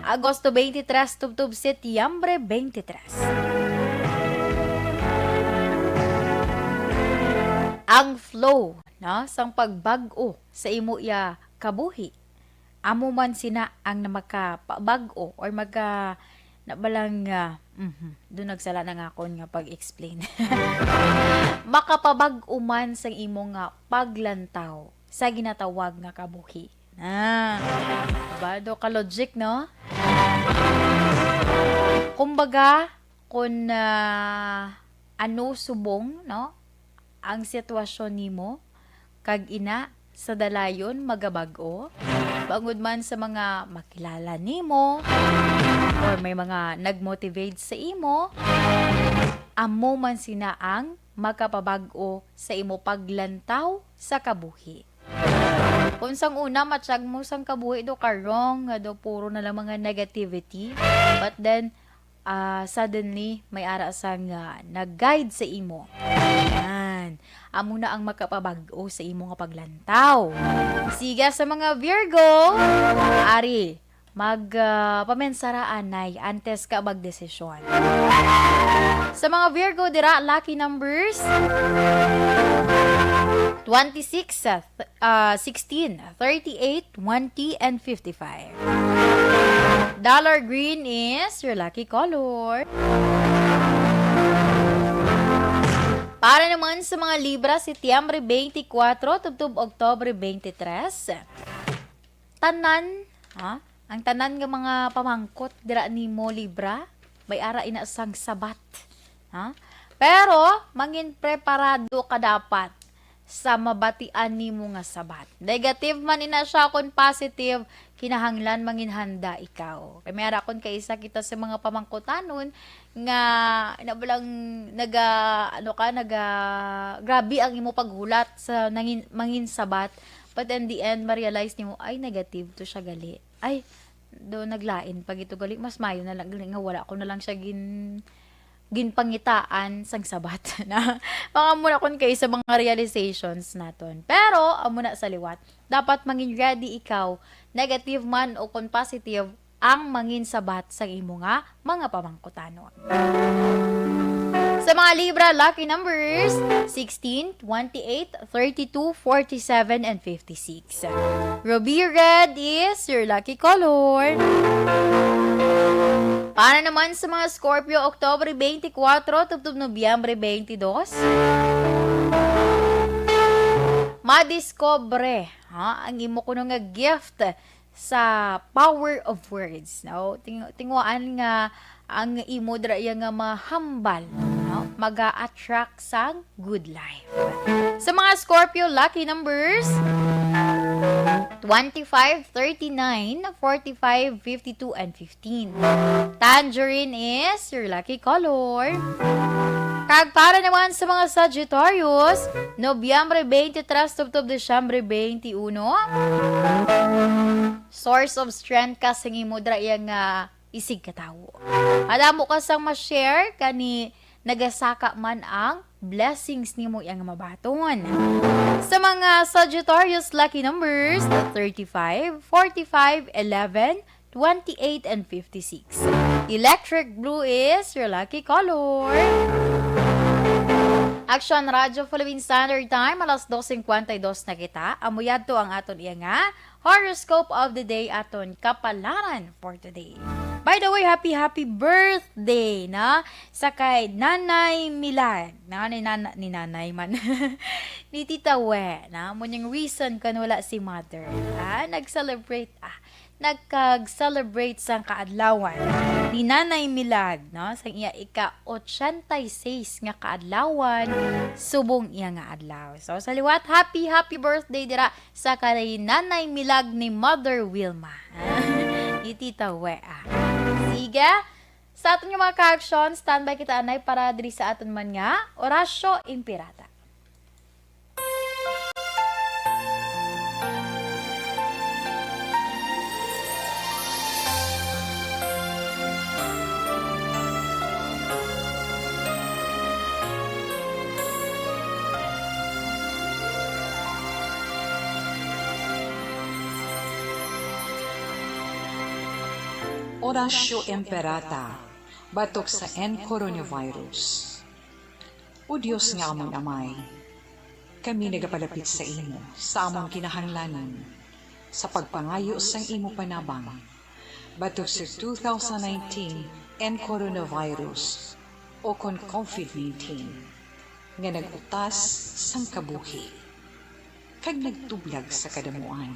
Agosto 23, tubtub Setyembre 23. Ang flow, no, sang pagbag-o sa imo ya kabuhi. Amo man sina ang namakapabag-o or magka nabalang doon nagsala na nga ako nga pag-explain. Makapabag-o man sang imo nga paglantaw sa ginatawag nga kabuhi. Bado ka logic, no? Kumbaga, kung ano subong, no? Ang sitwasyon nimo kag ina sa dalayon magabag-o, bangod man sa mga makilala nimo or may mga nagmotivate sa imo, amo man sina ang makapabag-o sa imo paglantaw sa kabuhi. Kung sang una matsyag mo sang kabuhi do karong nga do puro na lang mga negativity, but then suddenly may ara sang nag-guide sa imo. Amo na ang makapabag-o sa imo nga paglantaw. Siga sa mga Virgo, ari pamensaraan nay antes ka magdesisyon. Sa mga Virgo dira lucky numbers 26, 16, 38, 20, and 55. Dollar green is your lucky color. Para naman sa mga Libra, Setyembre 24, tubtub Oktobre 23. Tanan, ang tanan nga mga pamangkot dira nimo libra, may ara inasang sabat. Ha? Pero mangin preparado ka dapat sa mabatian nimo nga sabat. Negative man ina siya kun positive, kinahanglan mangin handa ikaw. Kay may ara kon kaisa kita sa mga pamangkotanon nga inabalang grabe ang imo paghulat sa mangin sabat, but in the end ma-realize nimo ay negative to siya gali. Ay do naglain pag ito gali, mas mayo na lang gali nga wala ko na lang siya ginpangitaan sang sabat na mga muna kon kay sa mga realizations naton. Pero amo na sa liwat, dapat mangin ready ikaw, negative man o kon positive, ang mangin sabat sa imo nga mga pamangkotanon. Sa mga Libra, lucky numbers 16, 28, 32, 47, and 56. Ruby red is your lucky color. Para naman sa mga Scorpio, Oktubre 24, tubtub Nobyembre 22. Madiscobre, ang imo kuno nga gift sa power of words. No? Tinguan nga ang imo dra nga mahambal, no? Maga-attract sang good life. Sa mga Scorpio, lucky numbers 25, 39, 45, 52, and 15. Tangerine is your lucky color. Kag para naman sa mga Sagittarius, Nobyembre 23, tubtub Desyembre 21. Source of strength ka sa imo dra nga isig katawo. Adamo ka sang ma-share kani nagasaka man ang blessings nimo yang mabaton. Sa mga Sagittarius, lucky numbers 35, 45, 11, 28, and 56. Electric blue is your lucky color. Action Radio Philippine Standard Time, alas 2:52 na kita. Amuyad to ang aton iya nga horoscope of the day aton kapalaran for today. By the way, happy birthday na sa kay Nanay Milag. Ni nanay man. Ni Tita We, na mo yung reason kan wala si mother. Nagkag-celebrate sang kaadlawan ni Nanay Milag, no? Sang iya ika-86 nga kaadlawan, subong iya nga adlaw. So sa liwat, happy birthday dira sa kay Nanay Milag ni Mother Wilma. Ni Tita We. Sige, sa aton yung mga ka-action, standby kita anay para diri sa aton man nga Orasyo Impirata. Orasyo Imperata, batok sa coronavirus. O Diyos nga amon amay, kami nagapalapit sa imo, sa among kinahanglanan, sa pagpangayo sang imo panabang, batok sa 2019 coronavirus, o kon COVID-19, nga nagutas sang kabuhi, kag nagtublag sa kadamuan.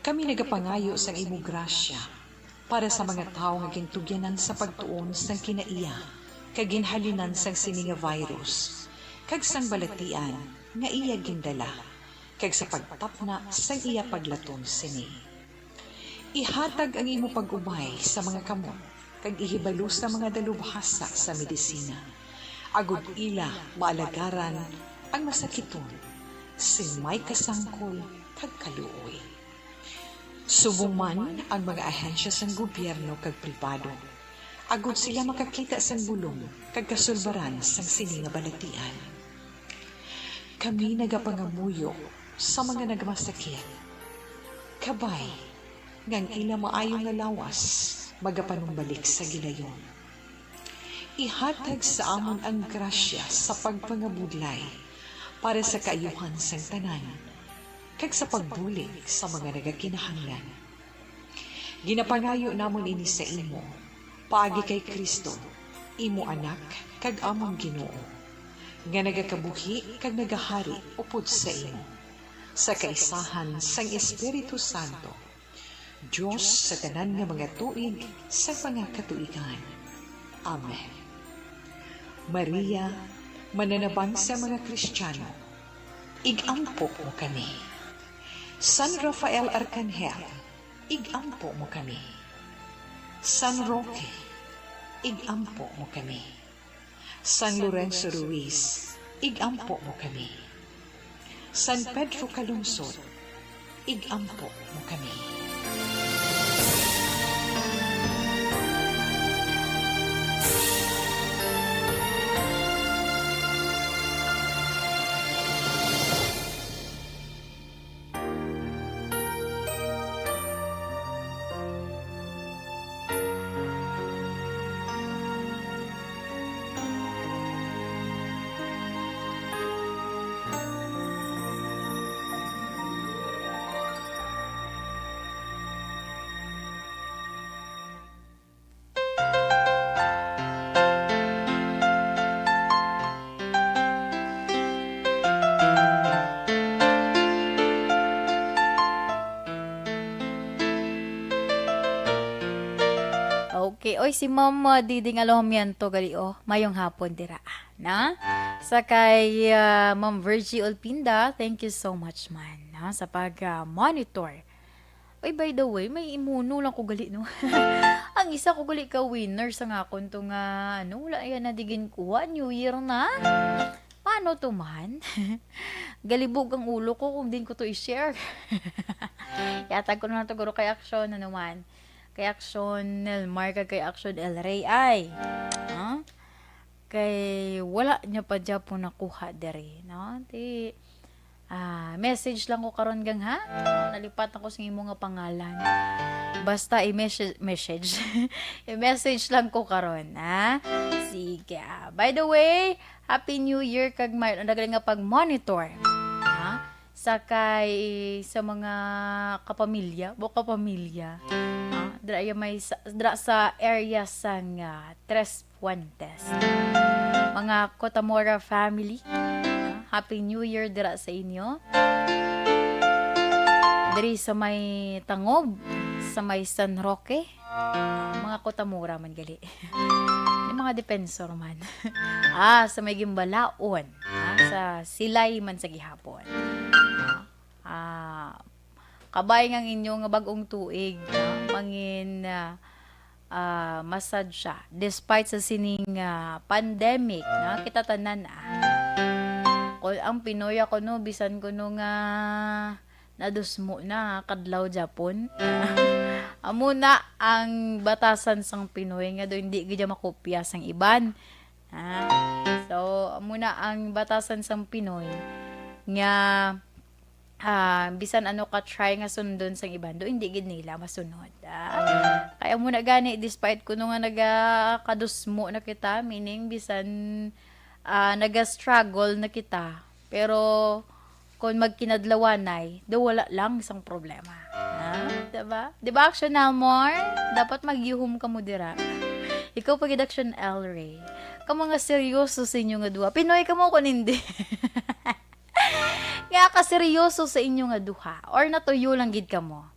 Kami nagapangayo sang imo grasya, para sa mga tao nga gintugyanan sa pagtuon sang kinaiya, kag ginhalinan sang sini nga virus, kag sang balatian nga iya gindala, kag sa pagtapna sang iya paglaton sini. Ihatag ang imo pag-ubay sa mga kamot, kag ihibalo sa mga dalubhasa sa medisina. Agud ila maalagaran ang masakiton, sing may kasangkol kag kaluoy. Subong man ang mga ahensya sa gobyerno kag pribado, agud sila makakita sa bulong kag kasulbaran sang sini nga balatian. Kami nagapangamuyo sa mga nagmasakit, kabay ngang ila maayo nga lawas magapanumbalik sa gilayon. Ihatag sa amon ang grasya sa pagpangabudlay para sa kaayuhan sang tanan, kag sa pagbulig sa mga nagakinahanglan. Ginapangayo namon ini sa imo, paagi kay Kristo, imo anak, kag among Ginoo, nga nagakabuhi kag nagahari upod sa imo, sa kaisahan sang Espiritu Santo, Diyos sa tanan nga mga tuig sa mga katuigan. Amen. Maria, mananabang sa mga Kristiyano, igampo mo kami. San Rafael Arcangel, igampo mo kami. San Roque, igampo mo kami. San Lorenzo Ruiz, igampo mo kami. San Pedro Calungsod, igampo mo kami. Okay, oy si Ma'am Diding Alojamiento gali mayong hapon dira na. Sa kay Ma'am Virgie Olpinda, thank you so much man na sa pag monitor. Oy, by the way, may imuno lang ko gali no. Ang isa ko gali ka winner sa nga kon to nga wala yan nadigin kuha New Year na. Paano to man? Galibog ang ulo ko kung din ko to i-share. Yatag ko na to guro kay action na naman. Kay Action Nelmar kay Action El Rey ay kay wala niya pa dyan po nakuha dere no di message lang ko karon gang ha nalipat ako sa imo nga pangalan basta i-message i-message lang ko karon ha sige by the way happy new year kag may nagaling nga pag monitor sakay sa mga kapamilya dra sa area sang Tres Puentes. Mga Cotamora family, Happy New Year dira sa inyo. Diri sa may Tangob, sa may San Roque, mga Cotamora man gali. Yung mga defensor man. Sa may Gimbalaon, sa Silay man sa gihapon. Kabay ng inyong bagong tuig mangin masad siya despite sa sining pandemic kita tanan ang Pinoy ako no bisan ko no nga nadusmo na kadlaw Japon amo na ang batasan sang Pinoy nga do hindi gid makopya sang iban so amo na ang batasan sang Pinoy nga bisan ano ka try nga sundon sang iban do hindi gid nila masunod kaya mo na gani despite kuno nga nagakadusmo na kita meaning bisan naga-struggle na kita pero kung magkinadlawanay do wala lang isang problema diba Action Elmore dapat magyuhom ka mo dira ikaw pagid Action El Rey ka mga seryoso sa inyo nga duha Pinoy ka mo kun hindi nga kaseryoso sa inyo nga duha or natuyo lang gid kamo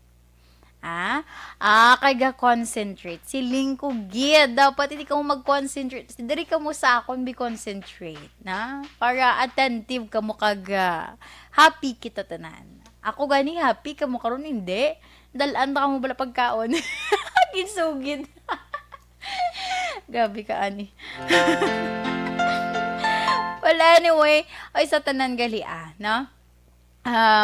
kay ga concentrate siling ko gid dapat hindi ka mo mag-concentrate diri ka mo sa akon be concentrate para attentive ka mo kag happy kita tanan ako gani happy ka mo karon hindi dalan ka mo bala pagkaon ginsugid gabi ka ani well anyway ay sa tanan gali no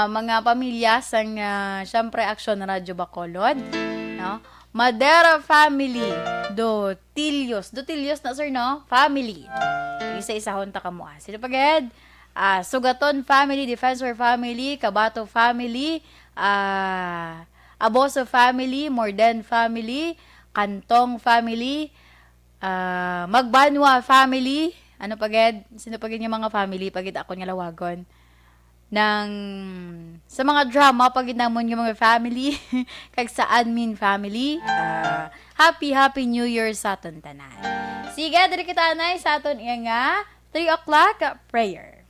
mga pamilya sang syempre Action Radio Bacolod no Madera family do Tilios na sir no family isa-isahon ta kamo sino paged Sugaton family Defensor family Cabato family Aboso family Morden family Kantong family Magbanwa family ano paged sino paged nga mga family pagid ako nga lawagon sa mga drama pag ginamon yung mga family kag sa admin family happy new year sa aton tanan sige diri kita anay sa aton nga 3 o'clock prayer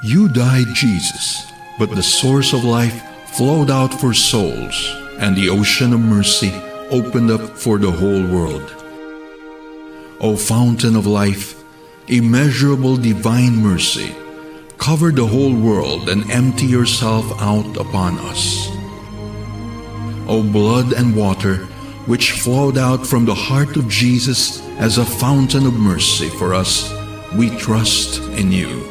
You died, Jesus, but the source of life flowed out for souls, and the ocean of mercy opened up for the whole world. O fountain of life, immeasurable divine mercy, cover the whole world and empty yourself out upon us. O blood and water, which flowed out from the heart of Jesus as a fountain of mercy for us, we trust in you.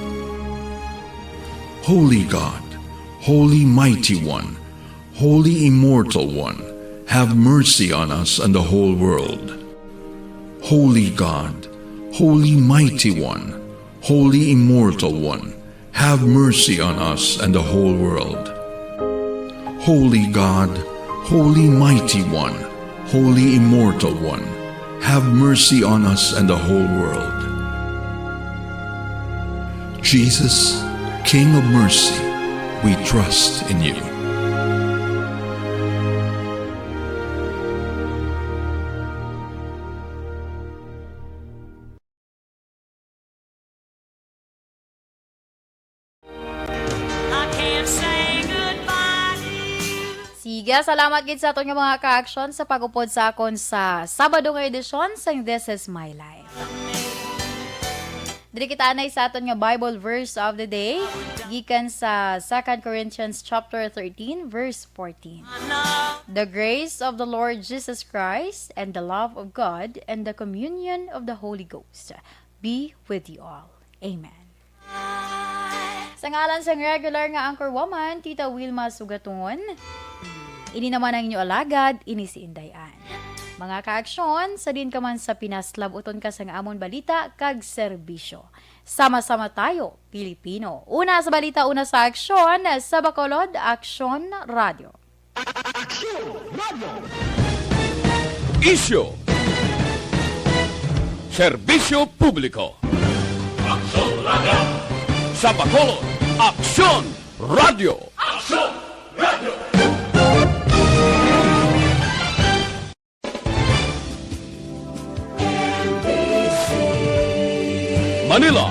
Holy God, Holy Mighty One, Holy Immortal One, have mercy on us and the whole world. Holy God, Holy Mighty One, Holy Immortal One, have mercy on us and the whole world. Holy God, Holy Mighty One, Holy Immortal One, have mercy on us and the whole world. Jesus, King of mercy, we trust in you. Sige, salamat gid sa aton nga mga ka-action sa pagupod sa akon sa Sabado nga edisyon sa This Is My Life. Diri kita anay sa aton nga Bible verse of the day gikan sa 2 Corinthians chapter 13 verse 14. The grace of the Lord Jesus Christ and the love of God and the communion of the Holy Ghost be with you all. Amen. Sa ngalan sang regular nga anchor woman, Tita Wilma Sugaton, ini naman ang inyo alagad, ini si Indayan. Mga ka-aksyon, sa din ka man sa Pinas, labuton ka sa amon balita, kag serbisyo. Sama-sama tayo, Pilipino. Una sa balita, una sa aksyon, sa Bacolod, Aksyon Radio. Aksyon Radio! Isyo. Serbisyo publiko. Aksyon Radio! Sa Bacolod, Aksyon Radio. Aksyon Radio! Manila,